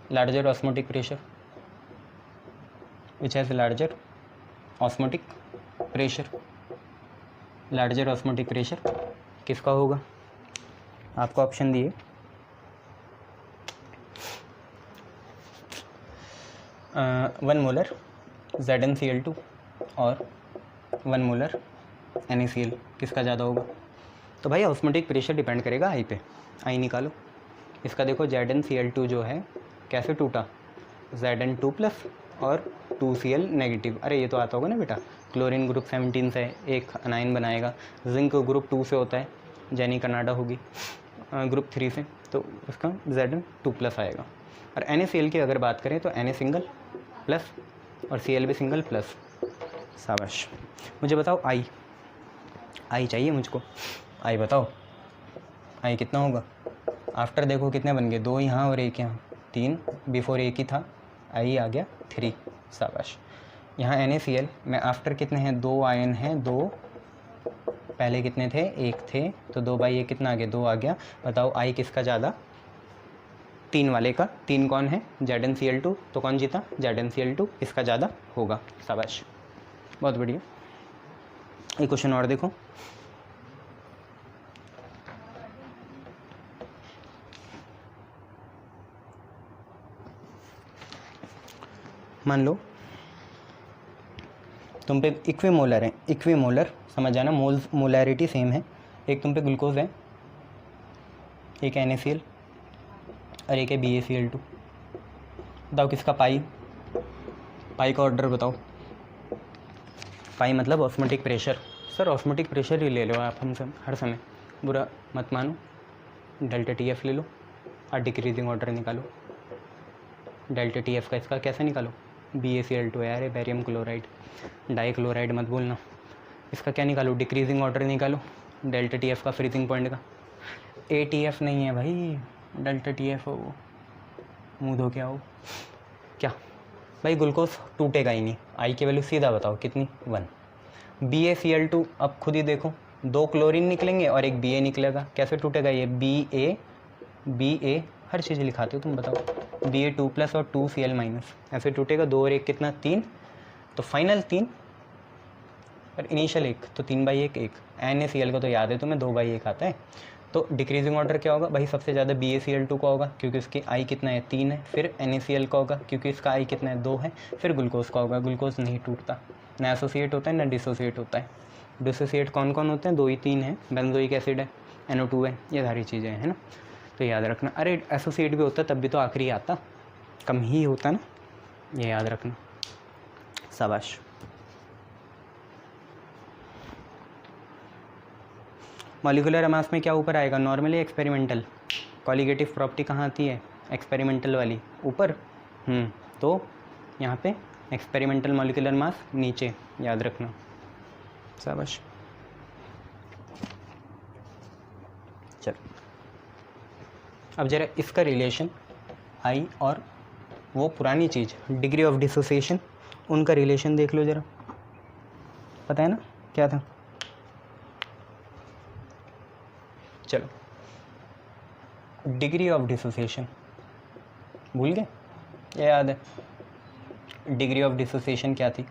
larger osmotic pressure, which has larger osmotic pressure, larger osmotic pressure किसका होगा, आपको ऑप्शन दिए 1 मोलर ZnCl2 और 1 मोलर NaCl, किसका ज़्यादा होगा। तो भाई ऑस्मोटिक प्रेशर डिपेंड करेगा आई पे, आई निकालो। इसका देखो ZnCl2 जो है कैसे टूटा, Zn2+ और 2Cl नेगेटिव। अरे ये तो आता होगा ना बेटा, क्लोरीन ग्रुप 17 से एक अनाइन बनाएगा, जिंक ग्रुप 2 से होता है, जैनी कनाडा होगी ग्रुप 3 से, तो उसका Zn2+ आएगा। और NaCl की अगर बात करें तो Na सिंगल प्लस और Cl भी सिंगल प्लस, शाबाश। मुझे बताओ आई चाहिए मुझको, आई बताओ आई कितना होगा। आफ्टर देखो कितने बन गए, 2 यहाँ और 1 यहाँ, 3, बिफोर 1 ही था, आई आ गया 3, शाबाश। यहाँ NaCl में आफ्टर कितने हैं, 2 आयन हैं, 2 पहले कितने थे, 1 थे, तो 2/1 कितना आ गया, 2 आ गया। बताओ आई किसका ज़्यादा, 3 वाले का। 3 कौन है, ZnCl2, तो कौन जीता, ZnCl2, इसका ज़्यादा होगा, शाबाश, बहुत बढ़िया। एक क्वेश्चन और देखो, मान लो तुम पे इक्विमोलर है, इक्विमोलर समझ जाना, मोलैरिटी सेम है, एक तुम पे ग्लूकोज है, एक है NaCl और एक है BaCl2। बताओ किसका पाई का ऑर्डर बताओ। पाई मतलब osmotic pressure. Sir osmotic pressure ही ले लो आप हमसे हर समय, बुरा मत मानो। डेल्टा TF ले लो और डिक्रीजिंग ऑर्डर निकालो। डेल्टा TF का इसका कैसे निकालो, BaCl2 है, अरे बैरियम क्लोराइड, डाई क्लोराइड मत बोलना। इसका क्या निकालो, डिक्रीजिंग ऑर्डर निकालो। डेल्टा TF का फ्रीजिंग पॉइंट का, ATF नहीं है भाई, डेल्टा TF हो, मुँह धो के आओ। क्या भाई, ग्लूकोज टूटेगा ही नहीं। आई की वैल्यू सीधा बताओ कितनी, 1। BaCl2 अब खुद ही देखो, 2 क्लोरीन निकलेंगे और एक Ba निकलेगा, कैसे टूटेगा ये, BA हर चीज़ लिखाते हो तुम, बताओ। Ba2+ और 2Cl-, ऐसे टूटेगा। 2 और 1 कितना, 3, तो फाइनल 3 और इनिशियल 1, तो 3/1 1। NaCl का तो याद है तुम्हें, 2/1 आता है। तो डिक्रीजिंग ऑर्डर क्या होगा भाई, सबसे ज़्यादा BaCl2 का होगा क्योंकि इसकी आई कितना है, 3 है। फिर NaCl का होगा क्योंकि इसका आई कितना है, 2 है। फिर ग्लूकोज का होगा, ग्लूकोज नहीं टूटता, ना एसोसिएट होता है ना डिसोसिएट होता है। डिसोसिएट कौन कौन होते हैं, 2 ही 3 है, बेंजोइक एसिड है, NO2 है, ये सारी चीज़ें हैं ना, तो याद रखना। अरे एसोसिएट भी होता तब भी तो आखिरी आता, कम ही होता ना, ये याद रखना। शाबाश। मॉलिक्यूलर मास में क्या ऊपर आएगा, नॉर्मली एक्सपेरिमेंटल। कॉलिगेटिव प्रॉपर्टी कहाँ आती है, एक्सपेरिमेंटल वाली ऊपर। तो यहाँ पे एक्सपेरिमेंटल मॉलिक्यूलर मास नीचे, याद रखना। शाबाश। चलो अब जरा इसका रिलेशन आई और वो पुरानी चीज़ डिग्री ऑफ डिसोसिएशन, उनका रिलेशन देख लो जरा। पता है ना क्या था, चलो डिग्री ऑफ डिसोसिएशन भूल गए, ये याद है। डिग्री ऑफ डिसोसिएशन क्या थी,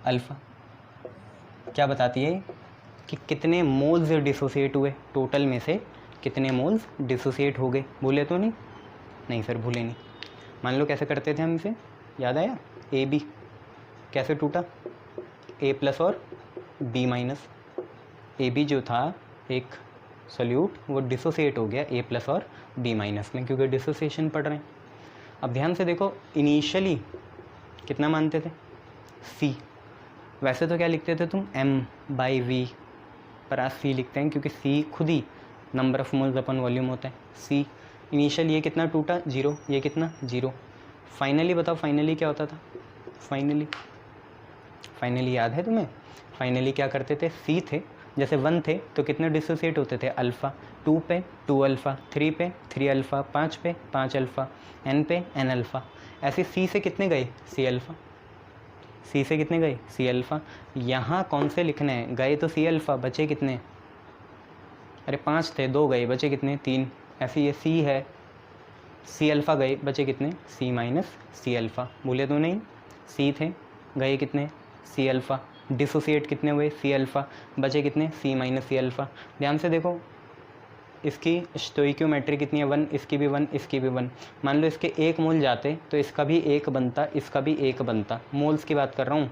अल्फ़ा। क्या बताती है कि कितने मोल्स डिसोसिएट हुए, टोटल में से कितने मोल्स डिसोसिएट हो गए। भूले तो नहीं, नहीं सर भूले नहीं। मान लो कैसे करते थे हम इसे, याद आया, AB कैसे टूटा, A+ और B-। AB जो था एक सोल्यूट, वो डिसोसिएट हो गया A+ और B- में, क्योंकि डिसोसिएशन पढ़ रहे हैं। अब ध्यान से देखो, इनिशियली कितना मानते थे, C। वैसे तो क्या लिखते थे तुम, M/V, पर आज C लिखते हैं क्योंकि C खुद ही number of moles upon volume होता है। C इनिशियल ये कितना टूटा, 0, ये कितना 0। फाइनली बताओ, फाइनली क्या होता था, फाइनली याद है तुम्हें, फाइनली क्या करते थे, C थे, जैसे 1 थे तो कितने डिसोसिएट होते थे, अल्फ़ा। 2 पे 2 अल्फ़ा, 3 पे 3 अल्फ़ा, 5 पे 5 अल्फ़ा, N पे N अल्फ़ा। ऐसे C से कितने गए, C अल्फ़ा। C से कितने गए, C अल्फ़ा। यहाँ कौन से लिखने हैं, गए तो C अल्फ़ा, बचे कितने, अरे 5 थे, 2 गए, बचे कितने, 3। ऐसे ये C है, C अल्फ़ा गए, बचे कितने, C- C अल्फ़ा। भूले तो नहीं, C थे, गए कितने, C अल्फ़ा। डिसोसिएट कितने हुए, C अल्फ़ा, बचे कितने, C- C अल्फ़ा। ध्यान से देखो, इसकी स्टोइक्योमेट्री कितनी है, 1, इसकी भी 1, इसकी भी 1। मान लो इसके 1 मोल जाते तो इसका भी 1 बनता, इसका भी 1 बनता। मोल्स की बात कर रहा हूँ,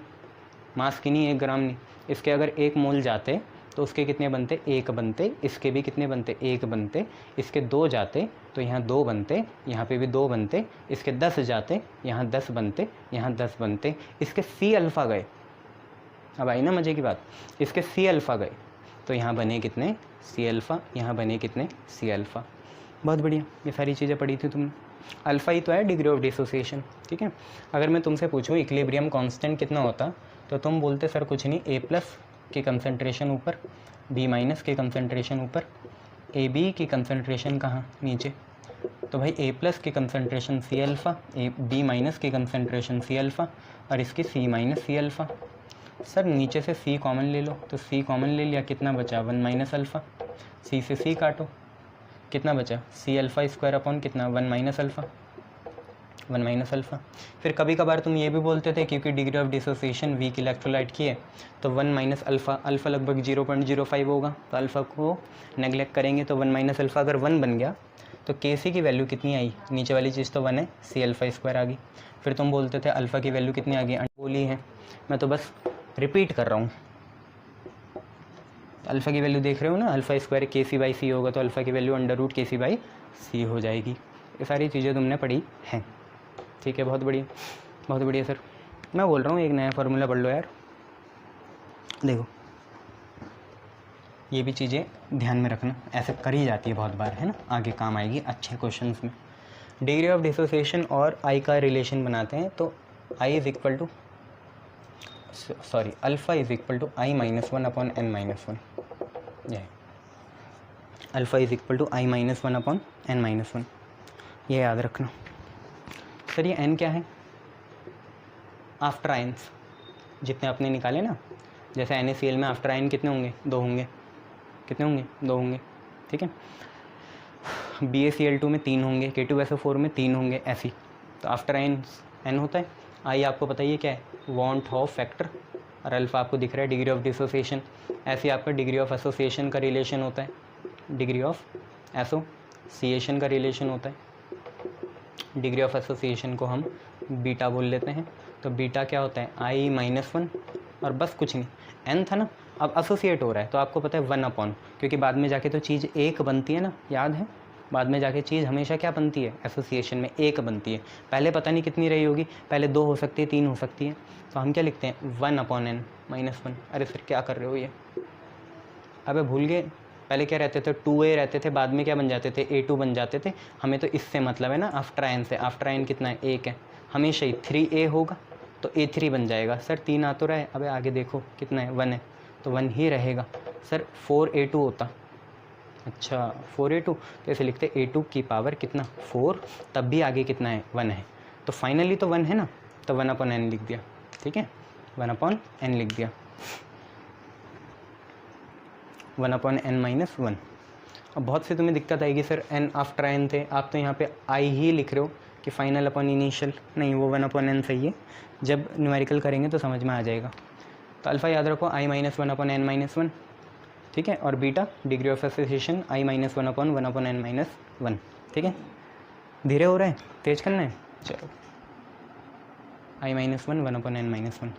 मास की नहीं, 1 ग्राम नहीं। इसके अगर 1 मोल जाते तो उसके कितने बनते, 1 बनते। इसके भी कितने बनते, 1 बनते। इसके 2 जाते तो यहाँ 2 बनते, यहाँ पे भी 2 बनते। इसके 10 जाते, यहाँ 10 बनते, यहाँ 10 बनते। इसके C अल्फ़ा गए, अब आई ना मज़े की बात, इसके C अल्फ़ा गए तो यहाँ बने कितने, C अल्फ़ा, यहाँ बने कितने, C अल्फ़ा। बहुत बढ़िया, ये सारी चीज़ें पढ़ी थी तुमने। अल्फ़ा ही तो है डिग्री ऑफ डिसोसिएशन, ठीक है। अगर मैं तुमसे पूछूँ इक्विलिब्रियम कांस्टेंट कितना होता, तो तुम बोलते सर कुछ नहीं, A+ की कंसंट्रेशन ऊपर, B- की कंसंट्रेशन ऊपर, AB की कंसंट्रेशन कहाँ, नीचे। तो भाई A+ की कंसंट्रेशन C अल्फ़ा, B- की कंसंट्रेशन C अल्फ़ा और इसकी C- C अल्फ़ा। सर नीचे से C कॉमन ले लो, तो C कॉमन ले लिया, कितना बचा, 1 - अल्फ़ा। C से C काटो, कितना बचा, C अल्फ़ा स्क्वायर अपॉन कितना, 1 - अल्फ़ा। 1 minus alpha. फिर कभी कभार तुम ये भी बोलते थे क्योंकि degree of dissociation weak electrolyte की है तो 1 माइनस अल्फ़ा, अल्फ़ा लगभग 0.05 होगा, तो अल्फ़ा को नेगलेक्ट करेंगे तो 1 माइनस अल्फ़ा अगर 1 बन गया तो के सी की वैल्यू कितनी आई, नीचे वाली चीज़ तो 1 है, सी अल्फ़ा स्क्वायर आ गई। फिर तुम बोलते थे अल्फ़ा की वैल्यू कितनी आ गई, बोली है, मैं तो बस रिपीट कर रहा हूँ। अल्फ़ा की वैल्यू देख रहे हो ना, अल्फ़ा स्क्वायर के सी बाई सी होगा तो अल्फ़ा की वैल्यू अंडर रूट के सी बाई सी हो जाएगी। ये सारी चीज़ें तुमने पढ़ी हैं, ठीक है, बहुत बढ़िया, बहुत बढ़िया सर। मैं बोल रहा हूँ एक नया फार्मूला पढ़ लो यार, देखो ये भी चीज़ें ध्यान में रखना, ऐसे करी जाती है बहुत बार, है ना, आगे काम आएगी अच्छे क्वेश्चंस में। डिग्री ऑफ डिसोसिएशन और आई का रिलेशन बनाते हैं तो I is equal to alpha is equal to I minus 1 upon N minus 1, ये alpha is equal to I minus 1 upon N minus 1, ये याद रखना। सर ये एन क्या है, आफ्टर आयंस जितने अपने निकाले ना, जैसे NaCl में आफ्टर आयन कितने होंगे, 2 होंगे, कितने होंगे, 2 होंगे, ठीक है। BaCl2 में 3 होंगे, K2SO4 में 3 होंगे, ऐसी। तो आफ्टर आयन n होता है, आई आपको पता ही है क्या है, वॉन हॉफ फैक्टर, और अल्फ़ा आपको दिख रहा है डिग्री ऑफ डिसोसिएशन। ऐसे आपका डिग्री ऑफ एसोसिएशन का रिलेशन होता है, डिग्री ऑफ एसोसिएशन का रिलेशन होता है। डिग्री ऑफ एसोसिएशन को हम बीटा बोल लेते हैं, तो बीटा क्या होता है, आई माइनस 1, और बस कुछ नहीं, एन था ना, अब एसोसिएट हो रहा है तो आपको पता है 1 अपॉन, क्योंकि बाद में जाके तो चीज़ एक बनती है ना, याद है, बाद में जाके चीज़ हमेशा क्या बनती है, एसोसिएशन में एक बनती है। पहले पता नहीं कितनी रही होगी, पहले 2 हो सकती है, 3 हो सकती है, तो हम क्या लिखते हैं 1 अपॉन एन माइनस 1। अरे सर क्या कर रहे हो ये, अबे भूल गए, पहले क्या रहते थे 2a रहते थे, बाद में क्या बन जाते थे a2 बन जाते थे। हमें तो इससे मतलब है ना आफ्टर आयन से, आफ्टर आयन कितना है, 1 है, हमेशा ही 3a होगा तो a3 बन जाएगा। सर 3 आ तो रहा है, अबे आगे देखो कितना है, 1 है, तो 1 ही रहेगा। सर 4a2 होता, अच्छा 4a2, तो ऐसे लिखते a2 की पावर कितना 4, तब भी आगे कितना है 1 है, तो फाइनली तो 1 है ना, तो 1 अपॉन एन लिख दिया, ठीक है, 1 अपॉन एन लिख दिया, 1 अपॉन एन माइनस 1। अब बहुत से तुम्हें दिक्कत आएगी सर एन आफ्टर एन थे, आप तो यहाँ पे आई ही लिख रहे हो कि फाइनल अपॉन इनिशियल, नहीं वो 1 अपॉन एन सही है, जब न्यूमेरिकल करेंगे तो समझ में आ जाएगा। तो अल्फ़ा याद रखो i minus 1 upon N minus 1, ठीक है, और beta degree of association i minus 1 upon N minus 1, ठीक है। धीरे हो रहा है, तेज करना है, चलो आई माइनस 1 अपॉन एन माइनस 1,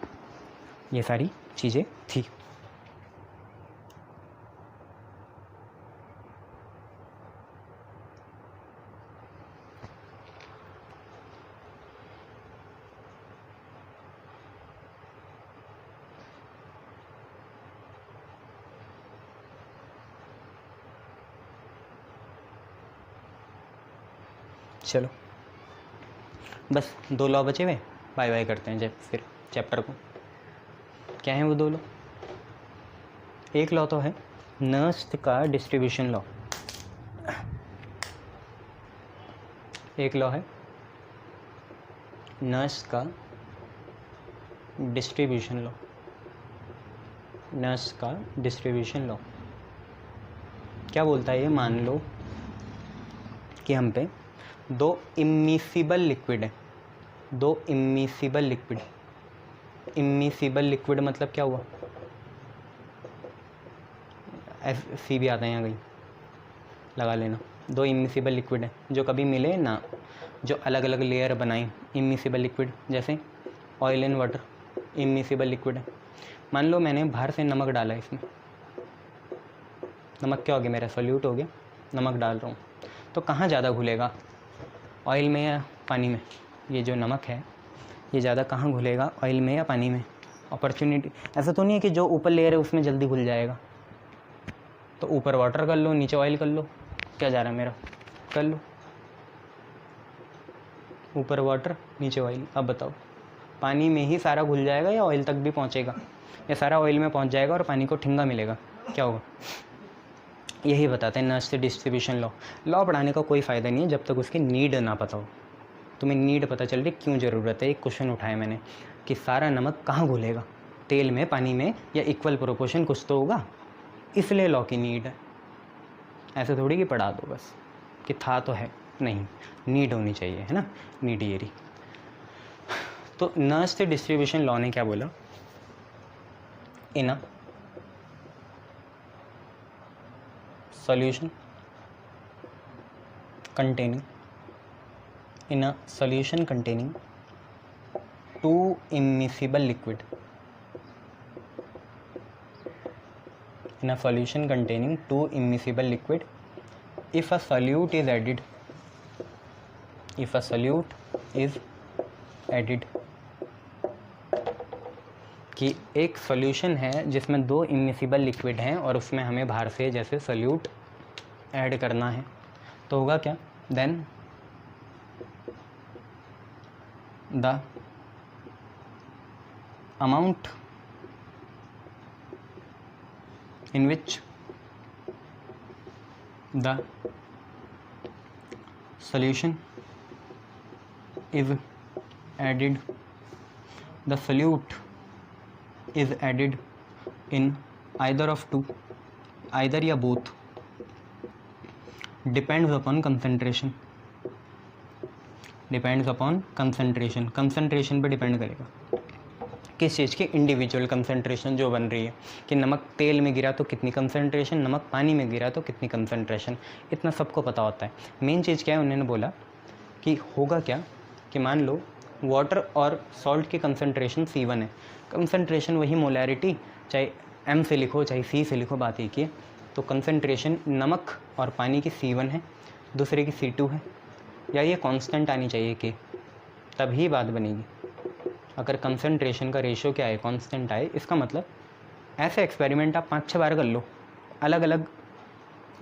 ये सारी चीज़ें थी। चलो बस 2 लॉ बचे हुए, बाय बाय करते हैं जब फिर चैप्टर को। क्या है वो 2 लॉ, एक लॉ तो है नर्स्ट का डिस्ट्रीब्यूशन लॉ, एक लॉ है नर्स्ट का डिस्ट्रीब्यूशन लॉ, नर्स्ट का डिस्ट्रीब्यूशन लॉ क्या बोलता है ये, मान लो कि हम पे 2 इम्मिसिबल लिक्विड है, 2 इम्मिसिबल लिक्विड, इम्मिसिबल लिक्विड मतलब क्या हुआ, सी भी आता है यहाँ कहीं, लगा लेना, 2 इम्मिसिबल लिक्विड है जो कभी मिले ना, जो अलग अलग लेयर बनाए, इम्मिसिबल लिक्विड, जैसे ऑयल एंड वाटर इम्मिसिबल लिक्विड है। मान लो मैंने बाहर से नमक डाला इसमें, नमक क्या हो गया मेरा, सॉल्यूट हो गया, नमक डाल रहा हूँ, तो कहाँ ज़्यादा घुलेगा, ऑयल में या पानी में, ये जो नमक है ये ज़्यादा कहाँ घुलेगा, ऑयल में या पानी में। अपॉर्चुनिटी ऐसा तो नहीं है कि जो ऊपर लेयर है उसमें जल्दी घुल जाएगा, तो ऊपर वाटर कर लो नीचे ऑयल कर लो, क्या जा रहा है मेरा, कर लो ऊपर वाटर नीचे ऑयल। अब बताओ पानी में ही सारा घुल जाएगा या ऑयल तक भी पहुँचेगा, या सारा ऑयल में पहुँच जाएगा और पानी को ठिंगा मिलेगा, क्या होगा। यही बताते हैं नर्स्ट डिस्ट्रीब्यूशन लॉ। लॉ पढ़ाने का कोई फ़ायदा नहीं है जब तक उसकी नीड ना पता हो। तुम्हें नीड पता चल रही क्यों ज़रूरत है, एक क्वेश्चन उठाया मैंने कि सारा नमक कहाँ घुलेगा, तेल में, पानी में, या इक्वल प्रोपोर्शन कुछ तो होगा, इसलिए लॉ की नीड है। ऐसे थोड़ी कि पढ़ा दो बस कि था तो है, नहीं, नीड होनी चाहिए, है ना, नीडियरी। तो नर्स्ट डिस्ट्रीब्यूशन लॉ ने क्या बोला, in a solution containing in a solution containing two immiscible liquid, in a solution containing two immiscible liquid, if a solute is added, if a solute is added, कि एक solution है जिसमें दो immiscible liquid हैं और उसमें हमें बाहर से जैसे सॉल्यूट ऐड करना है, तो होगा क्या, then the amount in which the solution is added, the solute is added in either of two, either या both, depends upon concentration, depends upon concentration, concentration पे डिपेंड करेगा, किस चीज़ की, इंडिविजुअल कंसंट्रेशन जो बन रही है, कि नमक तेल में गिरा तो कितनी कंसंट्रेशन, नमक पानी में गिरा तो कितनी कंसंट्रेशन, इतना सबको पता होता है। मेन चीज़ क्या है, उन्होंने बोला कि होगा क्या, कि मान लो वाटर और सॉल्ट की कंसंट्रेशन C1 है, कंसंट्रेशन वही मोलैरिटी, चाहे M से लिखो चाहे C से लिखो, बात एक ही है। तो कंसंट्रेशन नमक और पानी की C1 है, दूसरे की C2 है, या ये कांस्टेंट आनी चाहिए कि तभी बात बनेगी। अगर कंसंट्रेशन का रेशियो क्या है, कांस्टेंट आए, इसका मतलब ऐसे एक्सपेरिमेंट आप 5-6 बार कर लो, अलग अलग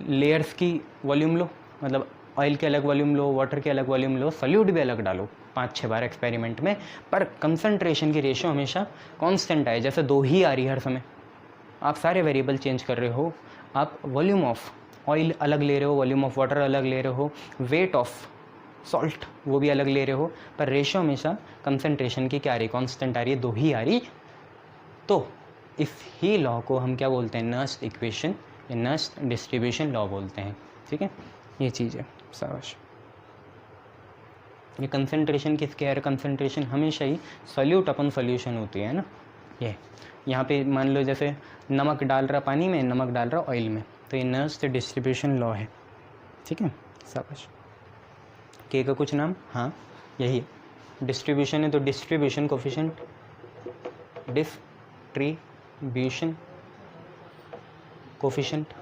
लेयर्स की वॉल्यूम लो, मतलब ऑयल के अलग वॉल्यूम लो, वाटर के अलग वॉल्यूम लो, सॉल्यूट भी अलग डालो 5-6 बार एक्सपेरिमेंट में, पर कंसंट्रेशन की रेशियो हमेशा कांस्टेंट आए। जैसे 2 ही आ रही है हर समय, आप सारे वेरिएबल चेंज कर रहे हो, आप वॉल्यूम ऑफ ऑयल अलग ले रहे हो, वॉल्यूम ऑफ वाटर अलग ले रहे हो, वेट ऑफ सॉल्ट वो भी अलग ले रहे हो, पर रेशियो हमेशा कंसंट्रेशन की क्या आ रही, कांस्टेंट आ रही है, 2 ही आ रही। तो इस ही लॉ को हम क्या बोलते हैं, नर्स्ट इक्वेशन या नर्स्ट डिस्ट्रीब्यूशन लॉ बोलते हैं। ठीक है, ये चीज़ है। शाबाश। ये कंसंट्रेशन किसके है, कंसंट्रेशन हमेशा ही सॉल्यूट अपन सॉल्यूशन होती है ना। ये यहाँ पे मान लो जैसे नमक डाल रहा पानी में, नमक डाल रहा ऑयल में, तो ये नर्स्ट डिस्ट्रीब्यूशन लॉ है। ठीक है, शाबाश। के का कुछ नाम, हाँ यही डिस्ट्रीब्यूशन है, तो distribution coefficient, distribution coefficient,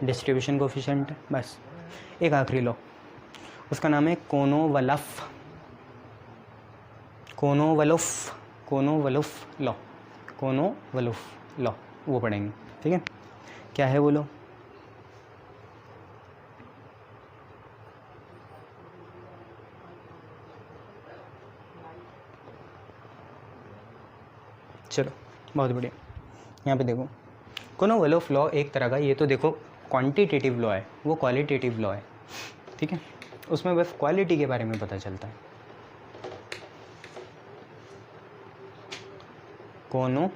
distribution coefficient. बस एक आखिरी लॉ, उसका नाम है कोनोवलफ, कोनोवलफ, कोनोवलफ लॉ, कोनोवलफ लॉ, वो पढ़ेंगे। ठीक है, क्या है वो लॉ? चलो बहुत बढ़िया। यहाँ पे देखो, कोनोवलफ लॉ एक तरह का, ये तो देखो क्वांटिटेटिव लॉ है, वो क्वालिटेटिव लॉ है। ठीक है, उसमें बस क्वालिटी के बारे में पता चलता है। कोनोवलफ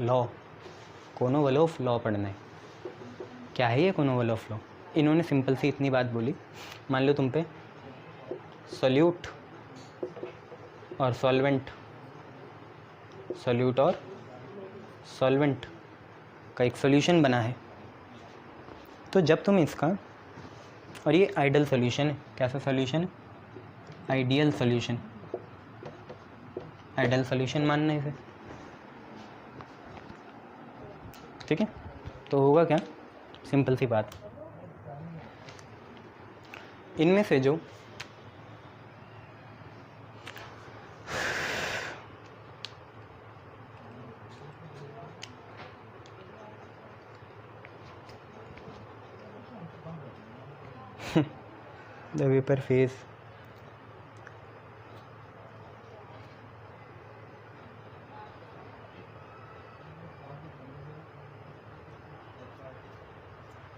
लॉ, कोनोवलफ लॉ पढ़ना है। क्या है ये कोनोवलफ लॉ? इन्होंने सिंपल सी इतनी बात बोली, मान लो तुम पे सॉल्यूट और सॉल्वेंट, सॉल्यूट और सॉल्वेंट का एक सॉल्यूशन बना है, तो जब तुम इसका, और ये आइडियल सॉल्यूशन है, कैसा सॉल्यूशन है? आइडियल सॉल्यूशन, आइडियल सॉल्यूशन मानना है इसे। ठीक है, तो होगा क्या, सिंपल सी बात, इनमें से जो the vapor phase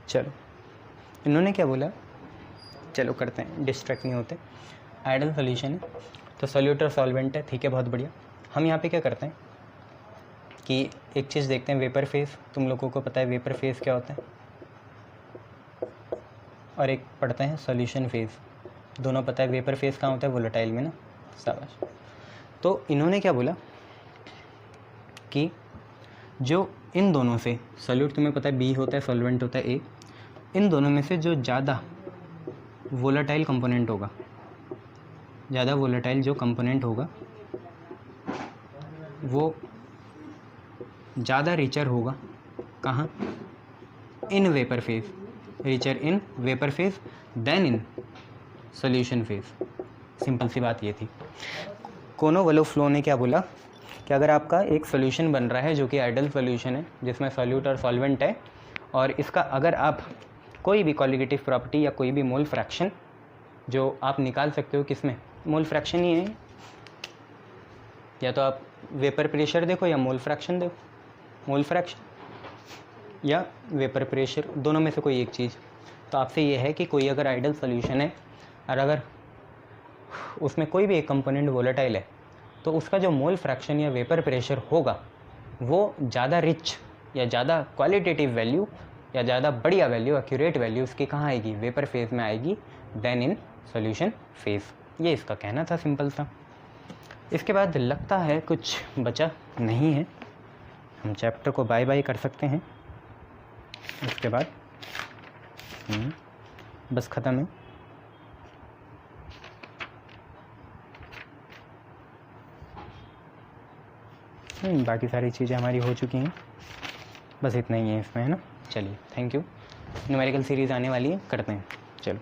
चलो इन्होंने क्या बोला, चलो करते हैं, डिस्ट्रैक्ट नहीं होते। आइडियल सॉल्यूशन है तो सॉल्यूट और सॉल्वेंट है, ठीक है, बहुत बढ़िया। हम यहाँ पे क्या करते हैं कि एक चीज़ देखते हैं, वेपर फेज। तुम लोगों को पता है वेपर फेज क्या होता है? और एक पढ़ते हैं सॉल्यूशन फेज़। दोनों पता है, वेपर फेज़ कहाँ होता है, वोलेटाइल में ना, शाबाश। तो इन्होंने क्या बोला कि जो इन दोनों से सॉल्यूट तुम्हें पता है बी होता है, सॉल्वेंट होता है ए, इन दोनों में से जो ज़्यादा वोलेटाइल कंपोनेंट होगा, ज़्यादा वोलेटाइल जो कंपोनेंट होगा वो ज़्यादा रिचर होगा कहाँ, in vapour phase, richer in vapour phase than in solution phase. Simple सी बात ये थी। कोनोवलोफ्लो ने क्या बोला कि अगर आपका एक सॉल्यूशन बन रहा है जो कि आइडियल सॉल्यूशन है, जिसमें सॉल्यूट और सॉल्वेंट है, और इसका अगर आप कोई भी क्वालिटेटिव प्रॉपर्टी या कोई भी मोल फ्रैक्शन जो आप निकाल सकते हो, किसमें, मोल फ्रैक्शन ही है, या तो आप वेपर प्रेशर देखो या मोल फ्रैक्शन देखो, मोल फ्रैक्शन या वेपर प्रेशर, दोनों में से कोई एक चीज़। तो आपसे ये है कि कोई अगर आइडियल सॉल्यूशन है और अगर उसमें कोई भी एक कंपोनेंट वोलेटाइल है, तो उसका जो मोल फ्रैक्शन या वेपर प्रेशर होगा वो ज़्यादा रिच या ज़्यादा क्वालिटेटिव वैल्यू या ज़्यादा बढ़िया वैल्यू, एक्यूरेट वैल्यू उसकी कहाँ आएगी, वेपर फेज़ में आएगी देन इन सॉल्यूशन फेज़। ये इसका कहना था, सिंपल सा। इसके बाद लगता है कुछ बचा नहीं है, हम चैप्टर को बाय बाय कर सकते हैं। इसके बाद बस ख़त्म है। बाकी सारी चीज़ें हमारी हो चुकी हैं, बस इतना ही है इसमें, है ना। चलिए, थैंक यू। न्यूमेरिकल सीरीज़ आने वाली है, करते हैं, चलो।